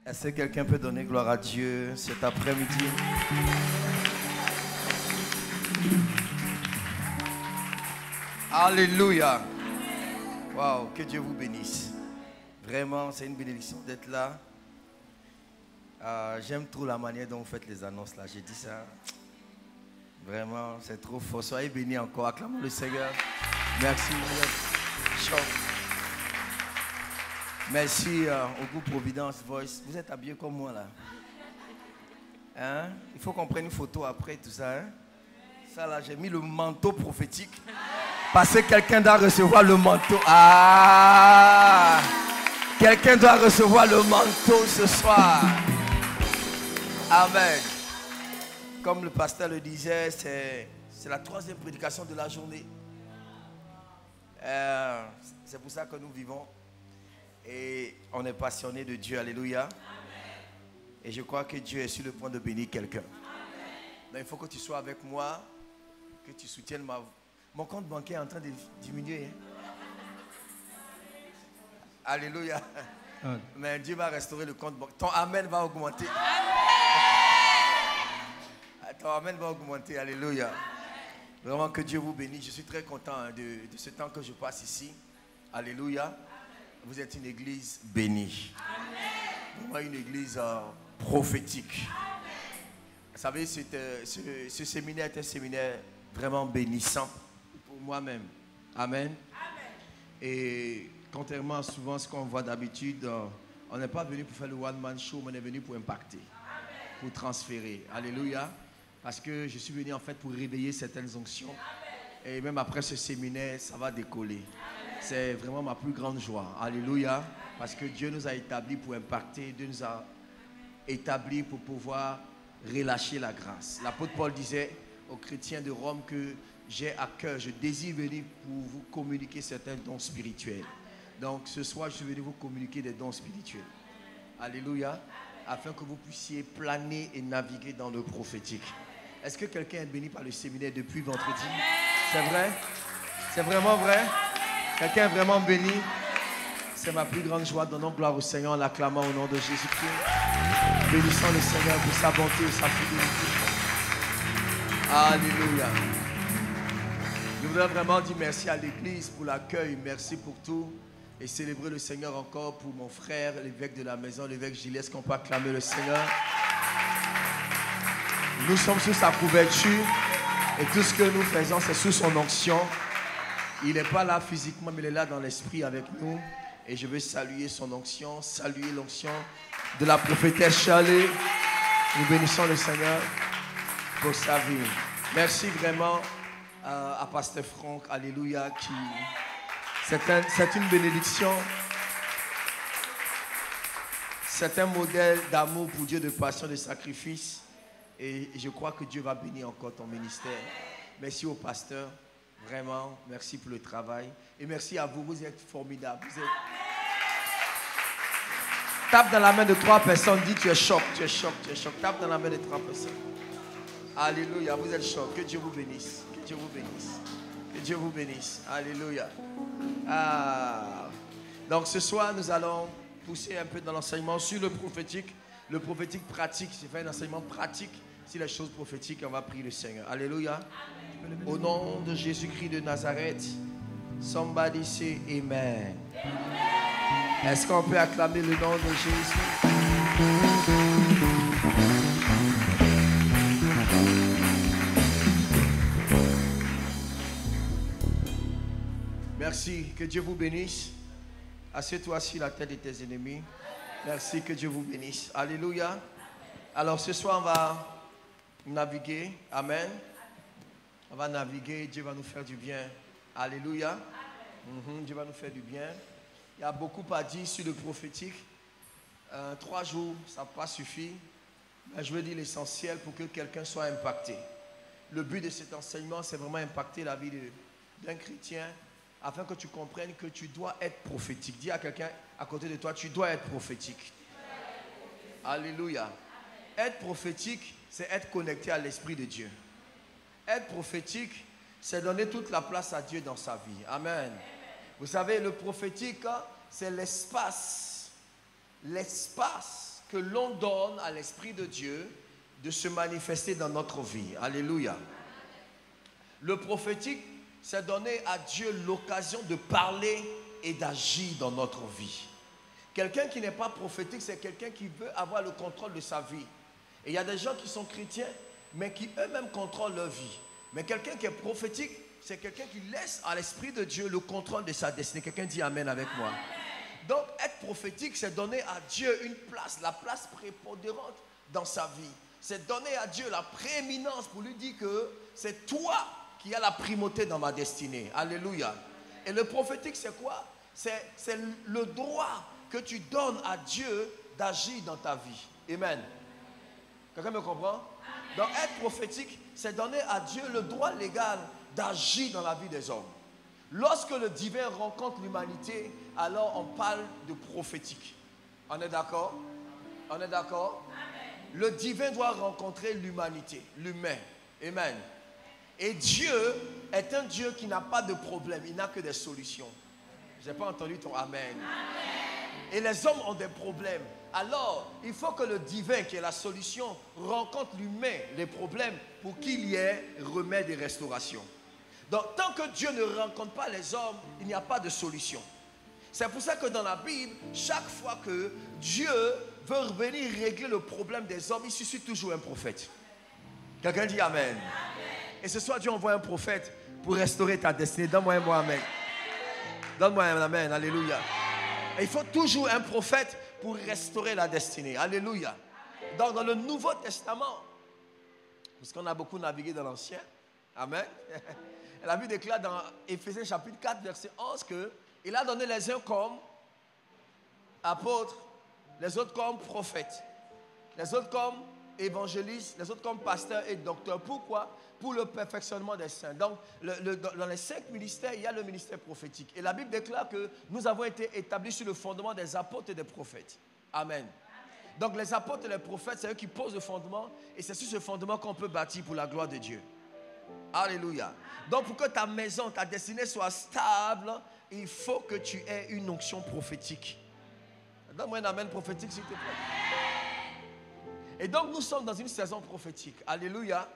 Est-ce que quelqu'un peut donner gloire à Dieu cet après-midi? Alléluia. Waouh, que Dieu vous bénisse. Vraiment, c'est une bénédiction d'être là. J'aime trop la manière dont vous faites les annonces là. J'ai dit ça. Vraiment, c'est trop fort. Soyez bénis encore. Acclamons le Seigneur. Merci. Merci au groupe Providence Voice. Vous êtes habillés comme moi là. Hein? Il faut qu'on prenne une photo après tout ça. Hein? Ça là, j'ai mis le manteau prophétique. Parce que quelqu'un doit recevoir le manteau. Ah! Quelqu'un doit recevoir le manteau ce soir. Amen. Comme le pasteur le disait, c'est la troisième prédication de la journée. C'est pour ça que nous vivons. Et on est passionné de Dieu. Alléluia. Amen. Et je crois que Dieu est sur le point de bénir quelqu'un. Donc il faut que tu sois avec moi, que tu soutiennes mon compte bancaire est en train de diminuer. Alléluia. Amen. Mais Dieu va restaurer le compte bancaire. Ton Amen va augmenter. Amen. Ton Amen va augmenter. Alléluia. Amen. Vraiment que Dieu vous bénisse. Je suis très content de ce temps que je passe ici. Alléluia. Vous êtes une église bénie. Vraiment une église prophétique. Amen. Vous savez, ce séminaire est un séminaire vraiment bénissant pour moi-même. Amen. Amen. Et contrairement à souvent ce qu'on voit d'habitude, on n'est pas venu pour faire le one-man show, mais on est venu pour impacter, amen, pour transférer. Alléluia. Parce que je suis venu en fait pour réveiller certaines onctions. Amen. Et même après ce séminaire, ça va décoller. C'est vraiment ma plus grande joie. Alléluia. Parce que Dieu nous a établis pour impacter. Dieu nous a établis pour pouvoir relâcher la grâce. L'apôtre Paul disait aux chrétiens de Rome que j'ai à cœur, je désire venir pour vous communiquer certains dons spirituels. Donc ce soir, je suis venu vous communiquer des dons spirituels. Alléluia. Afin que vous puissiez planer et naviguer dans le prophétique. Est-ce que quelqu'un est béni par le séminaire depuis vendredi? C'est vrai? C'est vraiment vrai? Quelqu'un est vraiment béni? C'est ma plus grande joie. Donnons gloire au Seigneur en l'acclamant au nom de Jésus-Christ. Bénissons le Seigneur pour sa bonté et sa fidélité. Alléluia. Je voudrais vraiment dire merci à l'Église pour l'accueil. Merci pour tout. Et célébrer le Seigneur encore pour mon frère, l'évêque de la maison, l'évêque Gilles. Est-ce qu'on peut acclamer le Seigneur? Nous sommes sous sa couverture. Et tout ce que nous faisons, c'est sous son onction. Il n'est pas là physiquement, mais il est là dans l'esprit avec nous. Et je veux saluer son onction, saluer l'onction de la prophétesse Charlie. Nous bénissons le Seigneur pour sa vie. Merci vraiment à Pasteur Franck, alléluia, qui... C'est une bénédiction. C'est un modèle d'amour pour Dieu, de passion, de sacrifice. Et je crois que Dieu va bénir encore ton ministère. Merci au pasteur. Vraiment, merci pour le travail. Et merci à vous, vous êtes formidables. Tape dans la main de 3 personnes, dis tu es choc, tu es choc, tu es choc. Tape dans la main de 3 personnes. Alléluia, vous êtes choc. Que Dieu vous bénisse. Que Dieu vous bénisse. Que Dieu vous bénisse. Alléluia. Donc ce soir, nous allons pousser un peu dans l'enseignement sur le prophétique pratique. J'ai fait un enseignement pratique sur les choses prophétiques. On va prier le Seigneur. Alléluia. Au nom de Jésus-Christ de Nazareth, somebody say Amen. Est-ce qu'on peut acclamer le nom de Jésus? Merci, que Dieu vous bénisse. Assieds-toi sur la tête de tes ennemis. Merci, que Dieu vous bénisse. Alléluia. Alors ce soir, on va naviguer. Amen. On va naviguer, Dieu va nous faire du bien. Alléluia. Dieu va nous faire du bien. Il y a beaucoup à dire sur le prophétique. 3 jours, ça n'a pas suffi. Mais je veux dire l'essentiel pour que quelqu'un soit impacté. Le but de cet enseignement, c'est vraiment impacter la vie d'un chrétien afin que tu comprennes que tu dois être prophétique. Dis à quelqu'un à côté de toi, tu dois être prophétique. Alléluia. Être prophétique, c'est être connecté à l'Esprit de Dieu. Être prophétique, c'est donner toute la place à Dieu dans sa vie. Amen. Vous savez, le prophétique, c'est l'espace que l'on donne à l'Esprit de Dieu de se manifester dans notre vie. Alléluia. Le prophétique, c'est donner à Dieu l'occasion de parler et d'agir dans notre vie. Quelqu'un qui n'est pas prophétique, c'est quelqu'un qui veut avoir le contrôle de sa vie. Et il y a des gens qui sont chrétiens, mais qui eux-mêmes contrôlent leur vie. Mais quelqu'un qui est prophétique, c'est quelqu'un qui laisse à l'Esprit de Dieu le contrôle de sa destinée. Quelqu'un dit Amen avec moi. Donc, être prophétique, c'est donner à Dieu une place, la place prépondérante dans sa vie. C'est donner à Dieu la prééminence pour lui dire que c'est toi qui as la primauté dans ma destinée. Alléluia. Et le prophétique, c'est quoi? C'est le droit que tu donnes à Dieu d'agir dans ta vie. Amen. Quelqu'un me comprend? Donc, être prophétique, c'est donner à Dieu le droit légal d'agir dans la vie des hommes. Lorsque le divin rencontre l'humanité, alors on parle de prophétique. On est d'accord? On est d'accord? Le divin doit rencontrer l'humanité, l'humain. Amen. Et Dieu est un Dieu qui n'a pas de problème, il n'a que des solutions. Je n'ai pas entendu ton Amen. Et les hommes ont des problèmes. Alors, il faut que le divin, qui est la solution, rencontre l'humain, les problèmes, pour qu'il y ait remède et restauration. Donc, tant que Dieu ne rencontre pas les hommes, il n'y a pas de solution. C'est pour ça que dans la Bible, chaque fois que Dieu veut venir régler le problème des hommes, il suscite toujours un prophète. Quelqu'un dit Amen. Et ce soir, Dieu envoie un prophète pour restaurer ta destinée. Donne-moi un mot Amen. Donne-moi un Amen. Alléluia. Et il faut toujours un prophète pour restaurer la destinée. Alléluia. Donc, dans le Nouveau Testament, parce qu'on a beaucoup navigué dans l'Ancien, Amen. La Bible déclare dans Éphésiens chapitre 4, verset 11 qu'il a donné les uns comme apôtres, les autres comme prophètes, les autres comme évangélistes, les autres comme pasteurs et docteurs. Pourquoi? Pour le perfectionnement des saints. Donc, dans les 5 ministères, il y a le ministère prophétique. Et la Bible déclare que nous avons été établis sur le fondement des apôtres et des prophètes. Amen. Donc, les apôtres et les prophètes, c'est eux qui posent le fondement. Et c'est sur ce fondement qu'on peut bâtir pour la gloire de Dieu. Alléluia. Donc, pour que ta maison, ta destinée soit stable, il faut que tu aies une onction prophétique. Donne-moi un amen prophétique, s'il te plaît. Et donc, nous sommes dans une saison prophétique. Alléluia.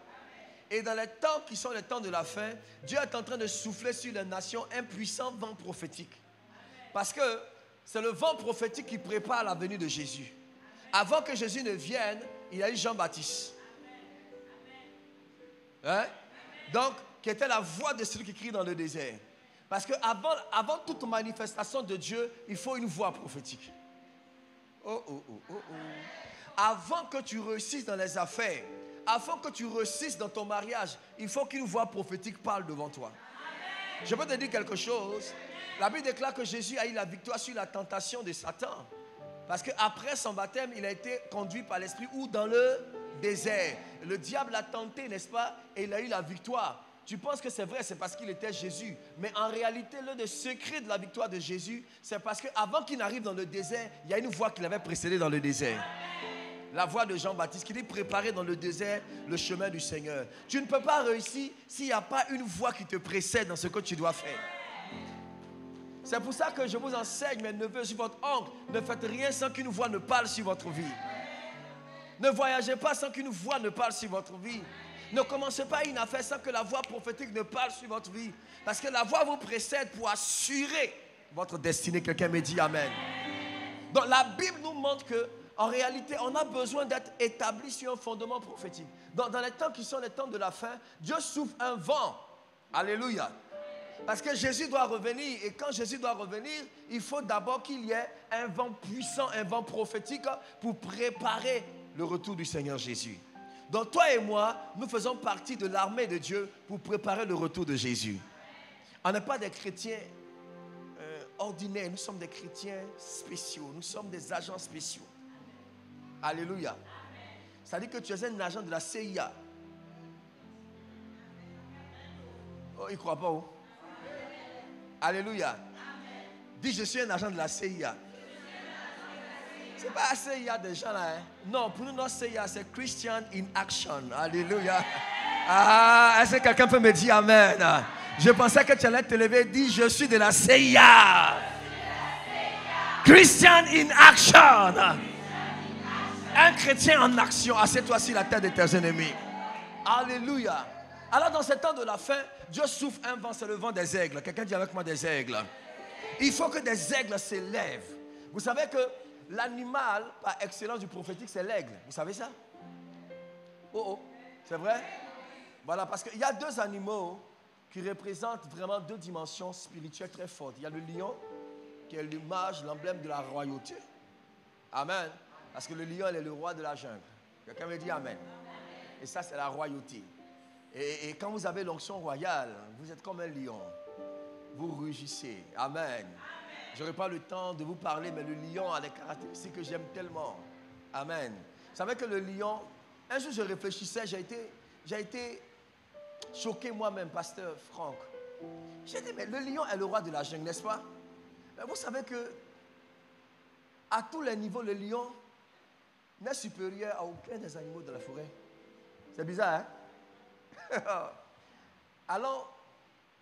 Et dans les temps qui sont les temps de la fin, Dieu est en train de souffler sur les nations un puissant vent prophétique. Parce que c'est le vent prophétique qui prépare la venue de Jésus. Avant que Jésus ne vienne, il y a eu Jean-Baptiste. Hein? Donc, qui était la voix de celui qui crie dans le désert. Parce qu'avant toute manifestation de Dieu, il faut une voix prophétique. Avant que tu réussisses dans les affaires, avant que tu réussisses dans ton mariage, il faut qu'une voix prophétique parle devant toi. Amen. Je peux te dire quelque chose. La Bible déclare que Jésus a eu la victoire sur la tentation de Satan. Parce qu'après son baptême, il a été conduit par l'Esprit ou dans le désert. Le diable l'a tenté, n'est-ce pas? Et il a eu la victoire. Tu penses que c'est vrai, c'est parce qu'il était Jésus. Mais en réalité, l'un des secrets de la victoire de Jésus, c'est parce qu'avant qu'il n'arrive dans le désert, il y a une voix qui l'avait précédé dans le désert. La voix de Jean-Baptiste qui dit préparer dans le désert le chemin du Seigneur. Tu ne peux pas réussir s'il n'y a pas une voix qui te précède dans ce que tu dois faire. C'est pour ça que je vous enseigne, mes neveux, sur votre oncle, ne faites rien sans qu'une voix ne parle sur votre vie. Ne voyagez pas sans qu'une voix ne parle sur votre vie. Ne commencez pas une affaire sans que la voix prophétique ne parle sur votre vie. Parce que la voix vous précède pour assurer votre destinée. Quelqu'un me dit Amen. Donc la Bible nous montre que en réalité, on a besoin d'être établi sur un fondement prophétique. Dans les temps qui sont les temps de la fin, Dieu souffle un vent. Alléluia. Parce que Jésus doit revenir. Et quand Jésus doit revenir, il faut d'abord qu'il y ait un vent puissant, un vent prophétique pour préparer le retour du Seigneur Jésus. Donc toi et moi, nous faisons partie de l'armée de Dieu pour préparer le retour de Jésus. On n'est pas des chrétiens ordinaires, nous sommes des chrétiens spéciaux. Nous sommes des agents spéciaux. Alléluia. Ça dit que tu es un agent de la CIA. Oh, il ne croit pas où? Alléluia. Dis, je suis un agent de la CIA. Ce n'est pas la CIA des gens là. Hein? Non, pour nous, notre CIA, c'est Christian in Action. Alléluia. Ah, est-ce que quelqu'un peut me dire Amen? Je pensais que tu allais te lever et dire, je suis de la CIA. Christian in Action. Un chrétien en action. Assieds-toi sur la tête de tes ennemis. Alléluia. Alors dans ce temps de la fin, Dieu souffle un vent, c'est le vent des aigles. Quelqu'un dit avec moi des aigles. Il faut que des aigles s'élèvent. Vous savez que l'animal par excellence du prophétique, c'est l'aigle. Vous savez ça? Oh, c'est vrai? Voilà, parce qu'il y a deux animaux qui représentent vraiment deux dimensions spirituelles très fortes. Il y a le lion, qui est l'image, l'emblème de la royauté. Amen. Parce que le lion, il est le roi de la jungle. Quelqu'un me dit amen. Et ça, c'est la royauté. Et quand vous avez l'onction royale, vous êtes comme un lion. Vous rugissez. Amen. Je n'aurai pas le temps de vous parler, mais le lion a des caractéristiques que j'aime tellement. Amen. Vous savez que le lion, un jour je réfléchissais, j'ai été choqué moi-même, pasteur Franck. J'ai dit, mais le lion est le roi de la jungle, n'est-ce pas? Mais vous savez que à tous les niveaux, le lion n'est supérieur à aucun des animaux de la forêt. C'est bizarre, hein? Alors,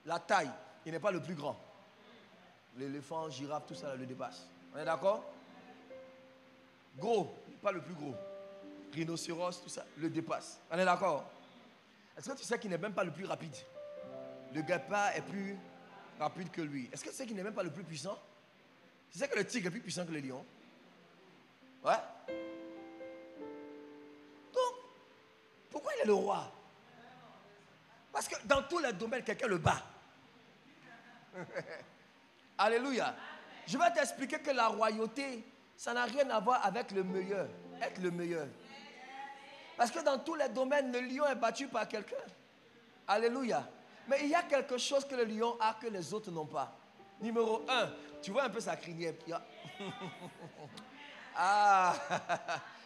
la taille, il n'est pas le plus grand. L'éléphant, girafe, tout ça le dépasse. On est d'accord? Gros, il n'est pas le plus gros. Rhinocéros, tout ça le dépasse. On est d'accord? Est-ce que tu sais qu'il n'est même pas le plus rapide? Le guépard est plus rapide que lui. Est-ce que tu sais qu'il n'est même pas le plus puissant? Tu sais que le tigre est plus puissant que le lion? Ouais. Donc, pourquoi il est le roi? Parce que dans tous les domaines, quelqu'un le bat. Alléluia. Je vais t'expliquer que la royauté, ça n'a rien à voir avec le meilleur. Être le meilleur. Parce que dans tous les domaines, le lion est battu par quelqu'un. Alléluia. Mais il y a quelque chose que le lion a que les autres n'ont pas. Numéro 1, tu vois un peu sa crinière. Ah,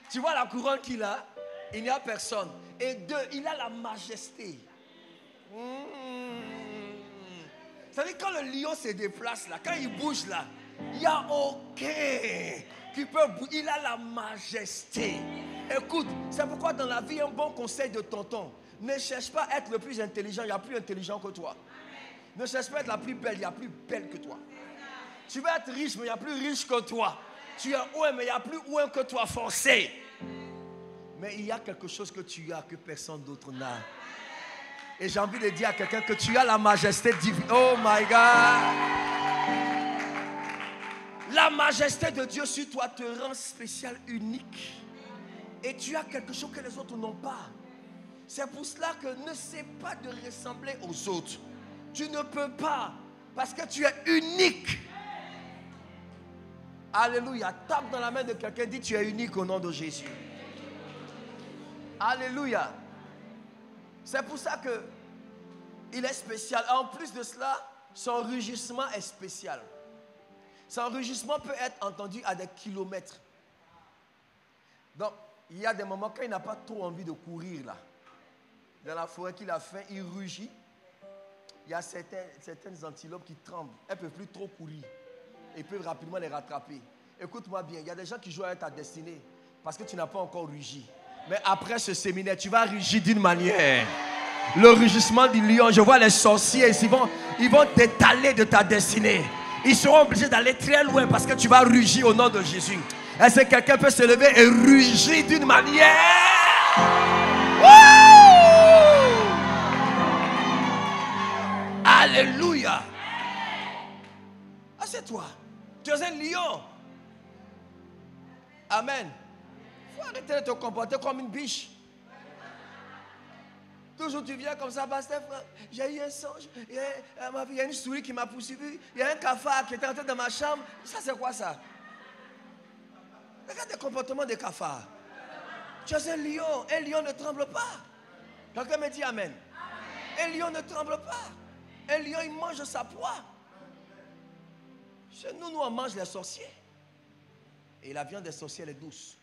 tu vois la couronne qu'il a? Il n'y a personne. Et 2, il a la majesté. C'est-à-dire quand le lion se déplace là, quand il bouge là, il n'y a aucun qui peut bouger. Il a la majesté. Écoute, c'est pourquoi dans la vie, un bon conseil de tonton, ne cherche pas à être le plus intelligent, il y a plus intelligent que toi. Ne cherche pas à être la plus belle, il y a plus belle que toi. Tu veux être riche, mais il y a plus riche que toi. Tu es ouin, mais il y a plus ouin que toi, forcé. Mais il y a quelque chose que tu as que personne d'autre n'a. Et j'ai envie de dire à quelqu'un que tu as la majesté divine. Oh my God. La majesté de Dieu sur toi te rend spécial, unique. Et tu as quelque chose que les autres n'ont pas. C'est pour cela que ne sais pas de ressembler aux autres. Tu ne peux pas. Parce que tu es unique. Alléluia. Tape dans la main de quelqu'un, dis tu es unique au nom de Jésus. Alléluia. C'est pour ça que il est spécial. En plus de cela, son rugissement est spécial. Son rugissement peut être entendu à des kilomètres. Donc, il y a des moments quand il n'a pas trop envie de courir là. Dans la forêt qu'il a faim, il rugit. Il y a certaines antilopes qui tremblent. Elles ne peuvent plus trop courir. Et peuvent rapidement les rattraper. Écoute-moi bien, il y a des gens qui jouent avec ta destinée parce que tu n'as pas encore rugi. Mais après ce séminaire, tu vas rugir d'une manière. Le rugissement du lion, je vois les sorciers, ils vont t'étaler de ta destinée. Ils seront obligés d'aller très loin parce que tu vas rugir au nom de Jésus. Est-ce que quelqu'un peut se lever et rugir d'une manière? Wouh! Alléluia. Assieds-toi. Tu es un lion. Amen. Il faut arrêter de te comporter comme une biche. Toujours tu viens comme ça, pasteur, j'ai eu un songe, il y a une souris qui m'a poursuivi, il y a un cafard qui était entré dans ma chambre. Ça c'est quoi ça? Regarde le comportement des cafards. Tu es un lion ne tremble pas. Quelqu'un me dit amen. Un lion ne tremble pas. Un lion il mange sa proie. Chez nous, on mange les sorciers. Et la viande des sorciers elle est douce.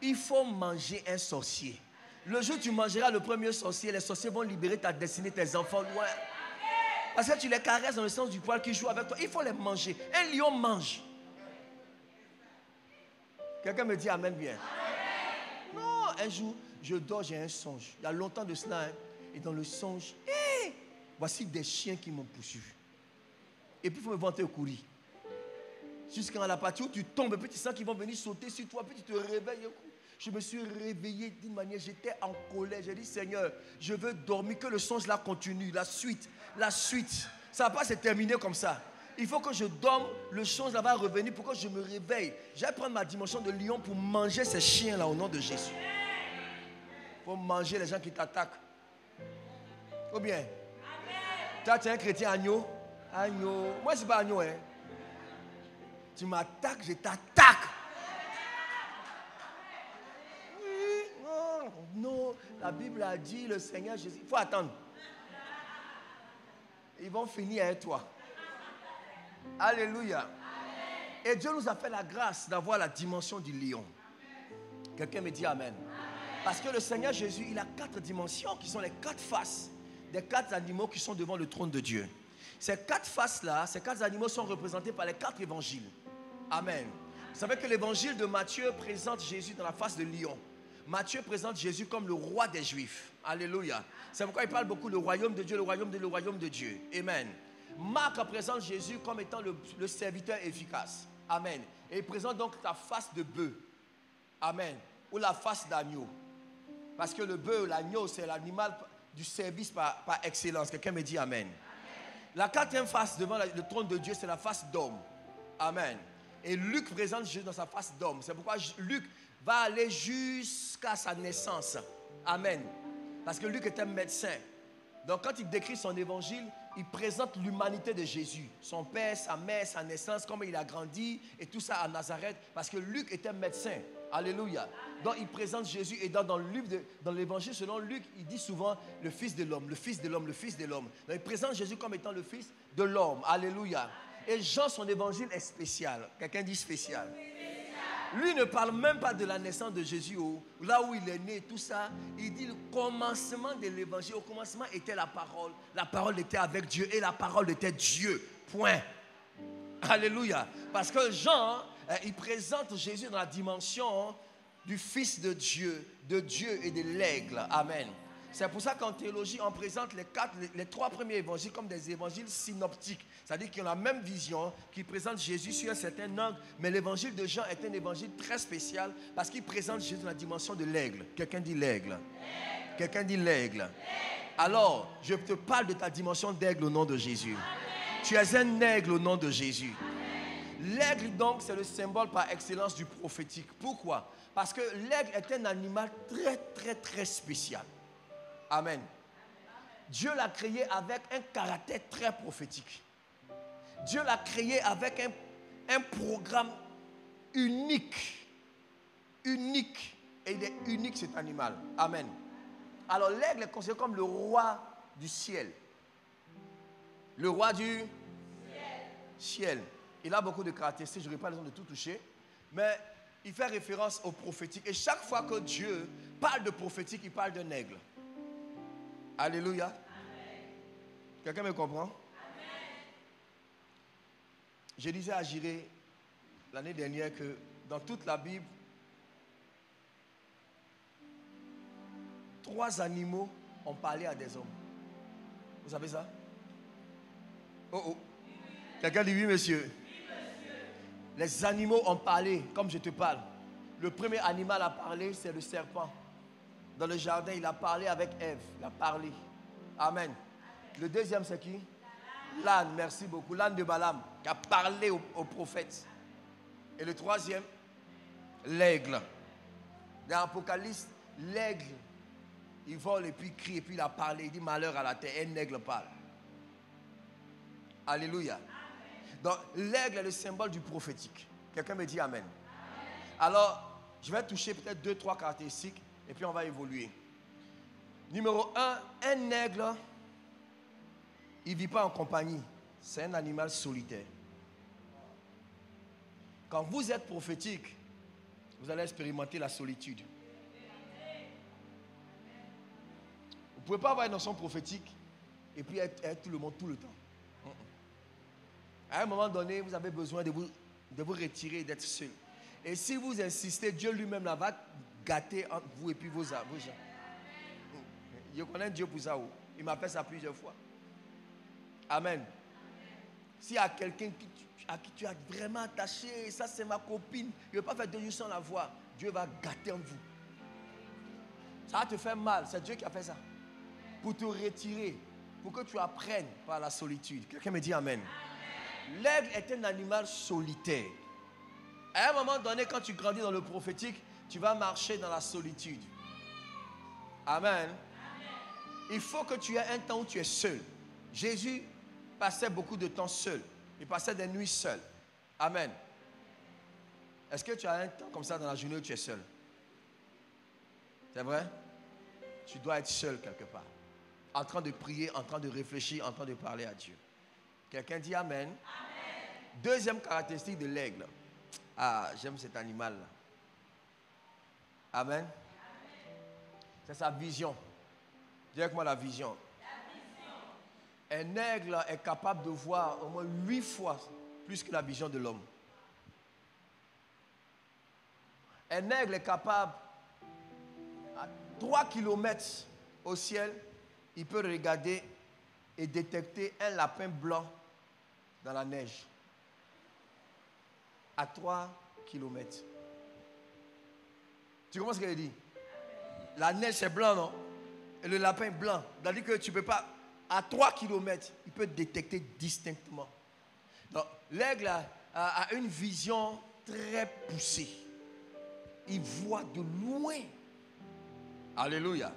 Il faut manger un sorcier. Le jour où tu mangeras le premier sorcier, les sorciers vont libérer ta destinée, tes enfants loin. Parce que tu les caresses dans le sens du poil qui joue avec toi. Il faut les manger. Un lion mange. Quelqu'un me dit amen bien. Amen. Non, un jour, je dors, j'ai un songe. Il y a longtemps de cela. Hein, et dans le songe, voici des chiens qui m'ont poursuivi. Et puis il faut me vanter au courir. jusqu'à la partie où tu tombes, et puis tu sens qu'ils vont venir sauter sur toi, puis tu te réveilles. Je me suis réveillé d'une manière, j'étais en colère. J'ai dit, Seigneur, je veux dormir, que le songe là continue, la suite. Ça ne va pas se terminer comme ça. Il faut que je dorme, le songe là va revenir pour que je me réveille. Je vais prendre ma dimension de lion pour manger ces chiens là au nom de Jésus. Il faut manger les gens qui t'attaquent. Ou bien, toi tu es un chrétien agneau. Agneau. Moi je ne suis pas agneau. Hein. Tu m'attaques, je t'attaque. Non, la Bible a dit, le Seigneur Jésus, il faut attendre. Ils vont finir avec toi. Alléluia. Et Dieu nous a fait la grâce d'avoir la dimension du lion. Quelqu'un me dit amen. Parce que le Seigneur Jésus, il a 4 dimensions qui sont les 4 faces des 4 animaux qui sont devant le trône de Dieu. Ces 4 faces-là, ces 4 animaux sont représentés par les 4 évangiles. Amen. Vous savez que l'évangile de Matthieu présente Jésus dans la face de lion. Matthieu présente Jésus comme le roi des Juifs. Alléluia. C'est pourquoi il parle beaucoup le royaume de Dieu, le royaume de Dieu. Amen. Marc présente Jésus comme étant le serviteur efficace. Amen. Et il présente donc ta face de bœuf. Amen. Ou la face d'agneau. Parce que le bœuf, l'agneau, c'est l'animal du service par excellence. Quelqu'un me dit amen. La 4e face devant le trône de Dieu, c'est la face d'homme. Amen. Et Luc présente Jésus dans sa face d'homme. C'est pourquoi Luc va aller jusqu'à sa naissance. Amen. Parce que Luc est un médecin. Donc quand il décrit son évangile, il présente l'humanité de Jésus. Son père, sa mère, sa naissance, comment il a grandi et tout ça à Nazareth. Parce que Luc est un médecin. Alléluia. Donc il présente Jésus et dans l'évangile selon Luc, il dit souvent le fils de l'homme, le fils de l'homme, le fils de l'homme. Donc il présente Jésus comme étant le fils de l'homme. Alléluia. Et Jean, son évangile est spécial. Quelqu'un dit spécial. Lui ne parle même pas de la naissance de Jésus, là où il est né, tout ça. Il dit le commencement de l'évangile. Au commencement était la parole. La parole était avec Dieu et la parole était Dieu. Point. Alléluia. Parce que Jean, il présente Jésus dans la dimension du Fils de Dieu et de l'aigle. Amen. C'est pour ça qu'en théologie, on présente les 3 premiers évangiles comme des évangiles synoptiques. C'est-à-dire qu'ils ont la même vision, qui présentent Jésus sur un certain angle. Mais l'évangile de Jean est un évangile très spécial parce qu'il présente Jésus dans la dimension de l'aigle. Quelqu'un dit l'aigle. Quelqu'un dit l'aigle. Alors, je te parle de ta dimension d'aigle au nom de Jésus. Tu es un aigle au nom de Jésus. L'aigle, donc, c'est le symbole par excellence du prophétique. Pourquoi? Parce que l'aigle est un animal très, très, très spécial. Amen. Dieu l'a créé avec un caractère très prophétique. Dieu l'a créé avec un programme unique. Unique. Et il est unique cet animal. Amen. Alors l'aigle est considéré comme le roi du ciel. Le roi du ciel. Il a beaucoup de caractéristiques, je n'aurai pas le temps de tout toucher. Mais il fait référence au prophétique. Et chaque fois que Dieu parle de prophétique, il parle d'un aigle. Alléluia. Amen. Quelqu'un me comprend? Amen. Je disais à Jiré l'année dernière que dans toute la Bible, 3 animaux ont parlé à des hommes. Vous savez ça? Oh oh. Quelqu'un dit oui, monsieur. Les animaux ont parlé comme je te parle. Le premier animal à parler, c'est le serpent. Dans le jardin, il a parlé avec Ève. Il a parlé. Amen. Le deuxième, c'est qui? L'âne, merci beaucoup. L'âne de Balaam, qui a parlé au prophète. Et le troisième, l'aigle. Dans l'Apocalypse, l'aigle, il vole et puis il crie et puis il a parlé. Il dit malheur à la terre. Un aigle parle. Alléluia. Donc, l'aigle est le symbole du prophétique. Quelqu'un me dit amen. Alors, je vais toucher peut-être 2-3 caractéristiques. Et puis on va évoluer. Numéro 1, un aigle, il ne vit pas en compagnie. C'est un animal solitaire. Quand vous êtes prophétique, vous allez expérimenter la solitude. Vous ne pouvez pas avoir une notion prophétique et puis être avec tout le monde tout le temps. À un moment donné, vous avez besoin de vous retirer et d'être seul. Et si vous insistez, Dieu lui-même là va gâter entre vous et puis vos gens. Je connais Dieu pour ça. Il m'a fait ça plusieurs fois. Amen. S'il y a quelqu'un à qui tu as vraiment attaché, ça c'est ma copine, je ne veux pas faire 2 jours sans la voir, Dieu va gâter en vous. Ça va te faire mal, c'est Dieu qui a fait ça. Pour te retirer, pour que tu apprennes par la solitude. Quelqu'un me dit amen. L'aigle est un animal solitaire. À un moment donné, quand tu grandis dans le prophétique, tu vas marcher dans la solitude. Amen. Il faut que tu aies un temps où tu es seul. Jésus passait beaucoup de temps seul. Il passait des nuits seul. Amen. Est-ce que tu as un temps comme ça dans la journée où tu es seul? C'est vrai? Tu dois être seul quelque part. En train de prier, en train de réfléchir, en train de parler à Dieu. Quelqu'un dit amen. Amen. Deuxième caractéristique de l'aigle. Ah, j'aime cet animal-là. Amen. Amen. C'est sa vision. Dis avec moi la vision. La vision. Un aigle est capable de voir au moins 8 fois plus que la vision de l'homme. Un aigle est capable, à 3 km au ciel, il peut regarder et détecter un lapin blanc dans la neige. À 3 km. Tu comprends ce qu'elle dit? La neige c'est blanc, non? Et le lapin est blanc. C'est-à-dire que tu ne peux pas, à 3 km, il peut détecter distinctement. Donc, l'aigle a une vision très poussée. Il voit de loin. Alléluia.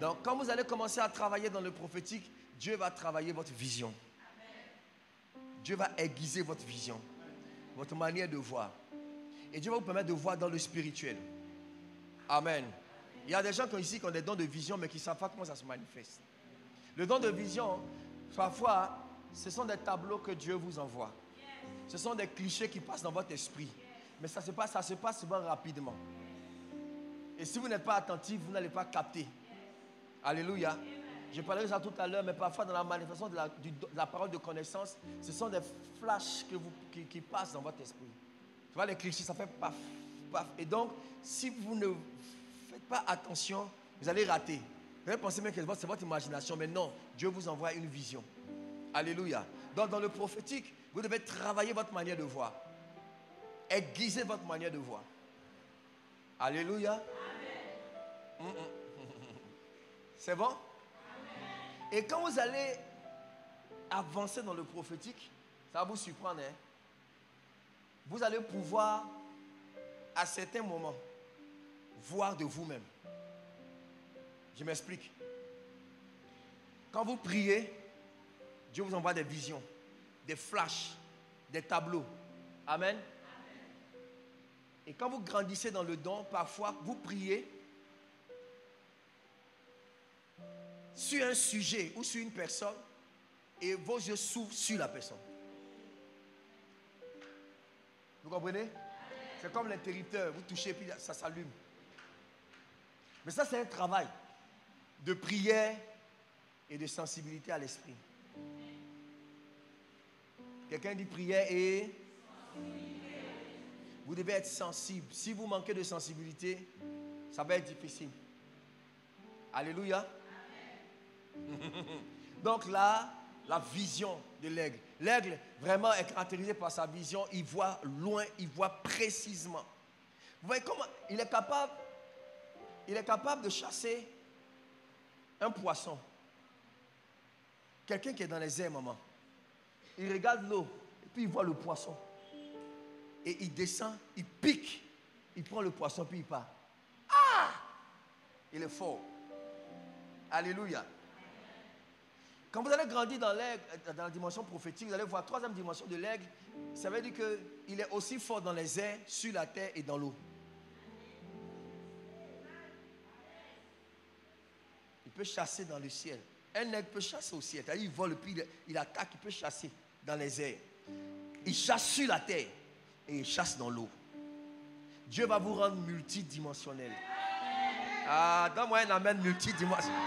Donc, quand vous allez commencer à travailler dans le prophétique, Dieu va travailler votre vision. Dieu va aiguiser votre vision, votre manière de voir. Et Dieu va vous permettre de voir dans le spirituel. Amen. Il y a des gens ici qui ont des dons de vision, mais qui ne savent pas comment ça se manifeste. Le don de vision, parfois, ce sont des tableaux que Dieu vous envoie. Ce sont des clichés qui passent dans votre esprit. Mais ça se passe souvent rapidement. Et si vous n'êtes pas attentif, vous n'allez pas capter. Alléluia. Je parlerai de ça tout à l'heure, mais parfois dans la manifestation de la parole de connaissance, ce sont des flashs qui passent dans votre esprit. Tu vois, les clichés, ça fait paf, paf. Et donc, si vous ne faites pas attention, vous allez rater. Vous allez penser même que c'est votre imagination, mais non, Dieu vous envoie une vision. Alléluia. Donc, dans le prophétique, vous devez travailler votre manière de voir. Aiguiser votre manière de voir. Alléluia. Amen. C'est bon? Amen. Et quand vous allez avancer dans le prophétique, ça va vous surprendre. Hein? Vous allez pouvoir, à certains moments, voir de vous-même. Je m'explique. Quand vous priez, Dieu vous envoie des visions, des flashs, des tableaux. Amen. Et quand vous grandissez dans le don, parfois vous priez sur un sujet ou sur une personne et vos yeux s'ouvrent sur la personne. Vous comprenez? C'est comme l'interrupteur, vous touchez et puis ça s'allume. Mais ça c'est un travail de prière et de sensibilité à l'esprit. Quelqu'un dit prière et vous devez être sensible. Si vous manquez de sensibilité, ça va être difficile. Alléluia. Donc là, la vision de l'aigle. L'aigle vraiment est caractérisé par sa vision. Il voit loin, il voit précisément. Vous voyez comment il est capable de chasser un poisson. Quelqu'un qui est dans les airs, maman. Il regarde l'eau et puis il voit le poisson. Et il descend, il pique, il prend le poisson puis il part. Ah! Il est fort. Alléluia. Quand vous allez grandir dans l'aigle, dans la dimension prophétique, vous allez voir la troisième dimension de l'aigle. Ça veut dire qu'il est aussi fort dans les airs, sur la terre et dans l'eau. Il peut chasser dans le ciel. Un aigle peut chasser au ciel. C'est-à-dire, il vole puis il attaque, il peut chasser dans les airs. Il chasse sur la terre et il chasse dans l'eau. Dieu va vous rendre multidimensionnel. Ah, donne-moi un amen multidimensionnel.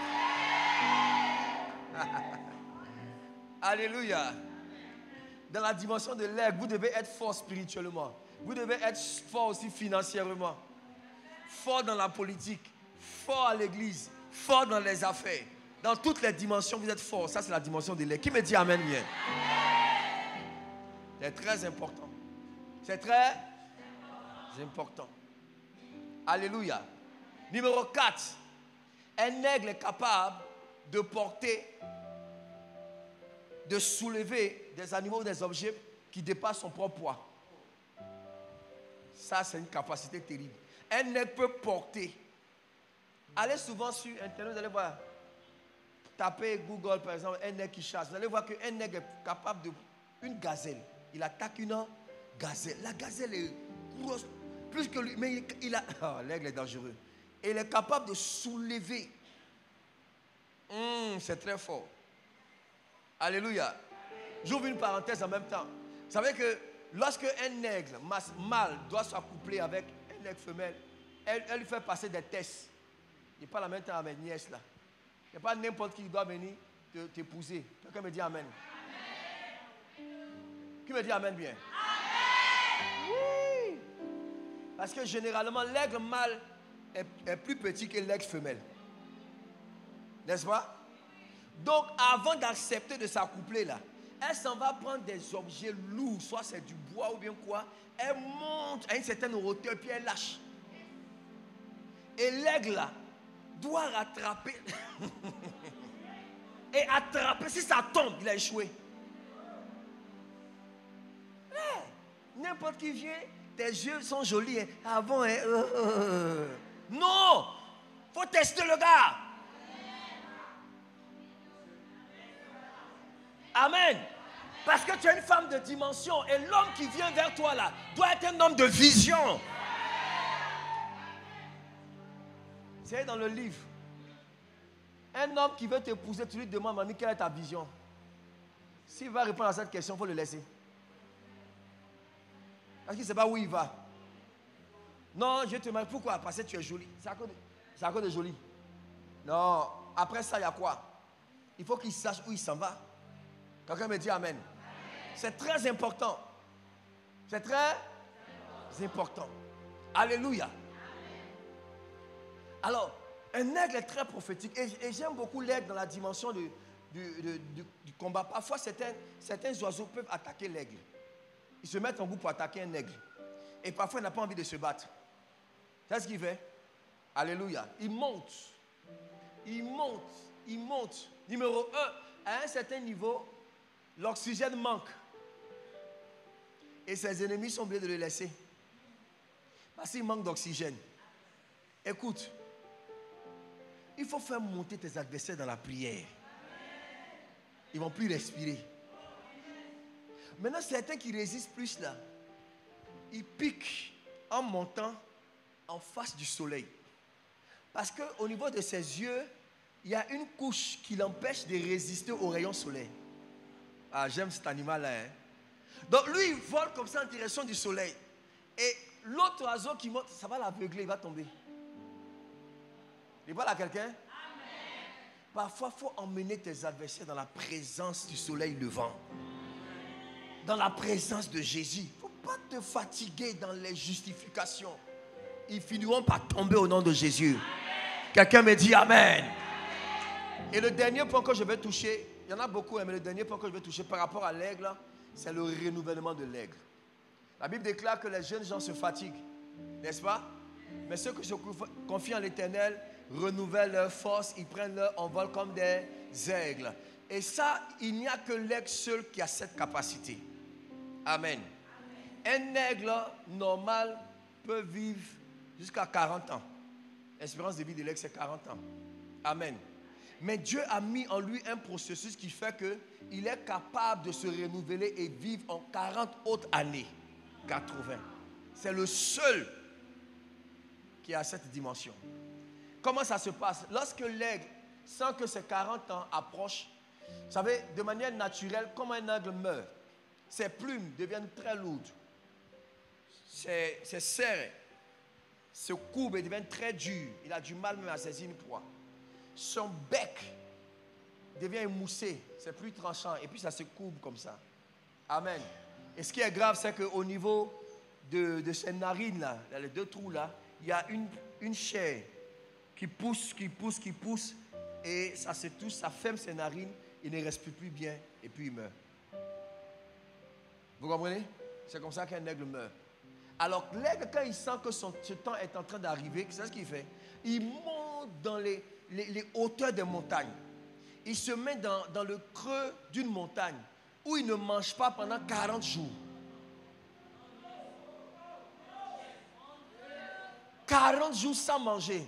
Alléluia. Dans la dimension de l'aigle, vous devez être fort spirituellement. Vous devez être fort aussi financièrement. Fort dans la politique. Fort à l'église. Fort dans les affaires. Dans toutes les dimensions, vous êtes fort. Ça, c'est la dimension de l'aigle. Qui me dit amen bien? C'est très important. C'est très important. Alléluia. Numéro 4. Un aigle est capable de porter, de soulever des animaux ou des objets qui dépassent son propre poids. Ça, c'est une capacité terrible. Un aigle peut porter. Allez souvent sur Internet, vous allez voir. Tapez Google, par exemple, un aigle qui chasse. Vous allez voir qu'un aigle est capable de... Une gazelle. Il attaque une gazelle. La gazelle est grosse, plus que lui. Mais l'aigle est dangereux. Et il est capable de soulever. C'est très fort. Alléluia. J'ouvre une parenthèse en même temps. Vous savez que lorsque un aigle mâle doit s'accoupler avec un aigle femelle, elle lui fait passer des tests. Il parle en même temps à mes nièces là. Il n'y a pas n'importe qui doit venir t'épouser. Quelqu'un me dit amen. Qui me dit amen bien? Amen. Oui. Parce que généralement, l'aigle mâle est plus petit que l'aigle femelle. N'est-ce pas? Donc, avant d'accepter de s'accoupler là, elle s'en va prendre des objets lourds, soit c'est du bois ou bien quoi. Elle monte à une certaine hauteur, puis elle lâche. Et l'aigle là doit rattraper. Et attraper. Si ça tombe, il a échoué. N'importe qui vient, tes yeux sont jolis. Hein. Avant, hein, non! Faut tester le gars. Amen. Parce que tu es une femme de dimension. Et l'homme qui vient vers toi là doit être un homme de vision. C'est dans le livre. Un homme qui veut t'épouser, tu lui demandes, mamie, quelle est ta vision? S'il va répondre à cette question, il faut le laisser. Parce qu'il ne sait pas où il va. Non, je te demande pourquoi? Parce que tu es jolie. C'est à cause de joli. Non, après ça, il y a quoi? Il faut qu'il sache où il s'en va. Quelqu'un me dit amen. C'est très important. C'est très important. Alléluia. Alors, un aigle est très prophétique. Et j'aime beaucoup l'aigle dans la dimension du combat. Parfois, certains oiseaux peuvent attaquer l'aigle. Ils se mettent en groupe pour attaquer un aigle. Et parfois, il n'a pas envie de se battre. C'est ce qu'il fait. Alléluia. Il monte. Il monte. Il monte. Numéro 1, à un certain niveau, l'oxygène manque. Et ses ennemis sont obligés de le laisser. Parce qu'il manque d'oxygène. Écoute. Il faut faire monter tes adversaires dans la prière. Ils ne vont plus respirer. Maintenant, certains qui résistent plus là, ils piquent en montant en face du soleil. Parce qu'au niveau de ses yeux, il y a une couche qui l'empêche de résister aux rayons solaires. Ah, j'aime cet animal-là. Hein? Donc lui, il vole comme ça en direction du soleil. Et l'autre oiseau qui monte, ça va l'aveugler, il va tomber. Il parle à quelqu'un? Parfois, il faut emmener tes adversaires dans la présence du soleil levant. Dans la présence de Jésus. Il ne faut pas te fatiguer dans les justifications. Ils finiront par tomber au nom de Jésus. Quelqu'un me dit amen. Et le dernier point que je vais toucher, il y en a beaucoup, mais le dernier point que je vais toucher par rapport à l'aigle, c'est le renouvellement de l'aigle. La Bible déclare que les jeunes gens se fatiguent, n'est-ce pas? Mais ceux qui se confient en l'Éternel renouvellent leur force, ils prennent leur envol comme des aigles. Et ça, il n'y a que l'aigle seul qui a cette capacité. Amen. Un aigle normal peut vivre jusqu'à 40 ans. L'espérance de vie de l'aigle, c'est 40 ans. Amen. Mais Dieu a mis en lui un processus qui fait qu'il est capable de se renouveler et vivre en 40 autres années. 80. C'est le seul qui a cette dimension. Comment ça se passe? Lorsque l'aigle sent que ses 40 ans approchent, vous savez, de manière naturelle, comme un aigle meurt, ses plumes deviennent très lourdes. Ses serres se courbent et deviennent très dures. Il a du mal même à saisir une proie. Son bec devient émoussé, c'est plus tranchant, et puis ça se courbe comme ça. Amen. Et ce qui est grave, c'est qu'au niveau de ses narines, là, les deux trous là, il y a une chair qui pousse, et ça se touche, ça ferme ses narines, il ne respire plus bien, et puis il meurt. Vous comprenez? C'est comme ça qu'un aigle meurt. Alors l'aigle, quand il sent que ce temps est en train d'arriver, c'est ce qu'il fait. Il monte dans les hauteurs des montagnes. Il se met dans le creux d'une montagne où il ne mange pas pendant 40 jours. 40 jours sans manger.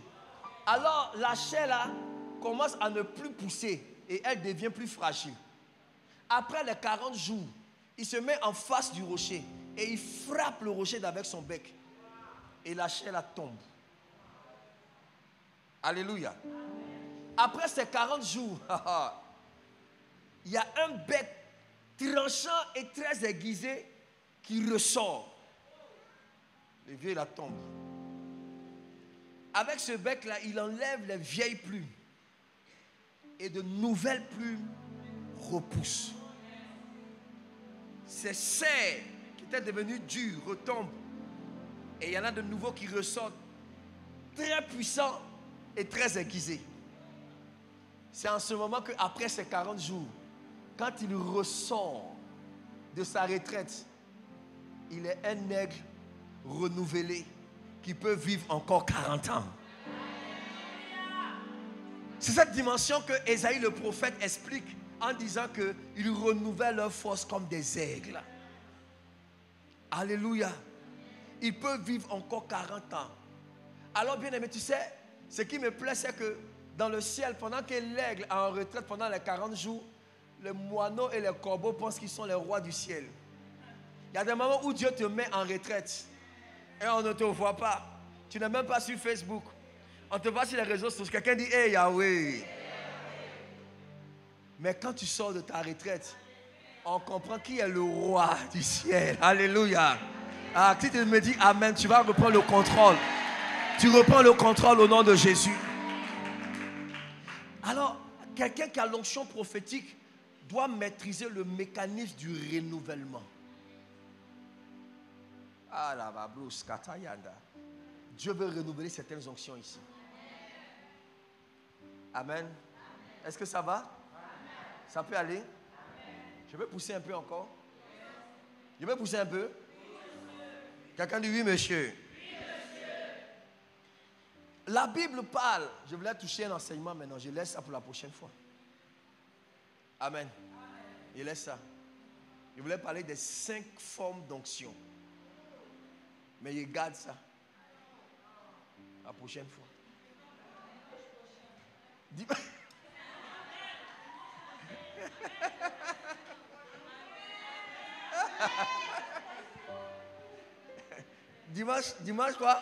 Alors la chair là commence à ne plus pousser et elle devient plus fragile. Après les 40 jours, il se met en face du rocher et il frappe le rocher avec son bec. Et la chair là tombe. Alléluia. Après ces 40 jours, il y a un bec tranchant et très aiguisé qui ressort. Le vieux la tombe. Avec ce bec-là, il enlève les vieilles plumes. Et de nouvelles plumes repoussent. Ces serres qui étaient devenues dures retombent. Et il y en a de nouveaux qui ressortent très puissants et très aiguisés. C'est en ce moment qu'après ces 40 jours, quand il ressort de sa retraite, il est un aigle renouvelé qui peut vivre encore 40 ans. C'est cette dimension que Ésaïe le prophète explique en disant qu'ils renouvellent leur force comme des aigles. Alléluia. Ils peuvent vivre encore 40 ans. Alors bien aimé, tu sais, ce qui me plaît, c'est que dans le ciel, pendant que l'aigle est en retraite pendant les 40 jours, les moineaux et les corbeaux pensent qu'ils sont les rois du ciel. Il y a des moments où Dieu te met en retraite. Et on ne te voit pas. Tu n'es même pas sur Facebook. On te voit sur les réseaux sociaux. Quelqu'un dit, hey Yahweh. Mais quand tu sors de ta retraite, on comprend qui est le roi du ciel. Alléluia. Ah, si tu me dis Amen, tu vas reprendre le contrôle. Tu reprends le contrôle au nom de Jésus. Alors, quelqu'un qui a l'onction prophétique doit maîtriser le mécanisme du renouvellement. Ah la bablous katayanda. Dieu veut renouveler certaines onctions ici. Amen. Est-ce que ça va? Amen. Ça peut aller? Amen. Je vais pousser un peu encore. Je vais pousser un peu. Quelqu'un dit oui, monsieur. Oui, monsieur. La Bible parle. Je voulais toucher un enseignement maintenant. Je laisse ça pour la prochaine fois. Amen. Je laisse ça. Je voulais parler des 5 formes d'onction. Mais je garde ça. La prochaine fois. Dimanche quoi?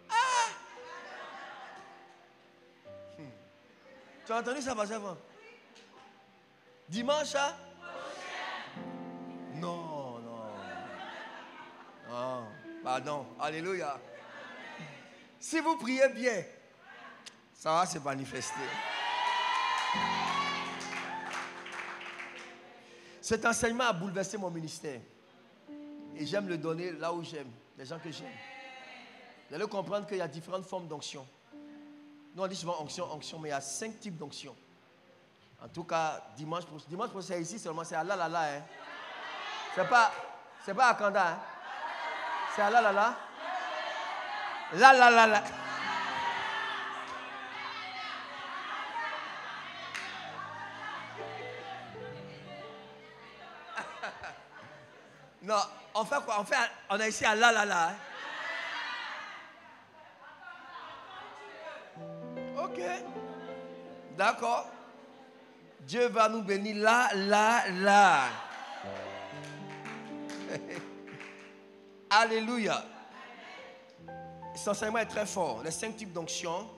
Ah! Tu as entendu ça passer avant? Dimanche, hein? Non, non. Oh, pardon. Alléluia. Si vous priez bien, ça va se manifester. Cet enseignement a bouleversé mon ministère. Et j'aime le donner là où j'aime, les gens que j'aime. Vous allez comprendre qu'il y a différentes formes d'onction. Nous on dit souvent onction, mais il y a 5 types d'onction. En tout cas, dimanche prochain, c'est ici seulement, c'est à la la la. Hein. C'est pas à Kanda. Hein. C'est à la la la. La la la la. Non, on fait quoi? On est ici à la la la. Hein. Ok. D'accord. Dieu va nous bénir là. Alléluia. Cet enseignement est très fort. Les 5 types d'onction.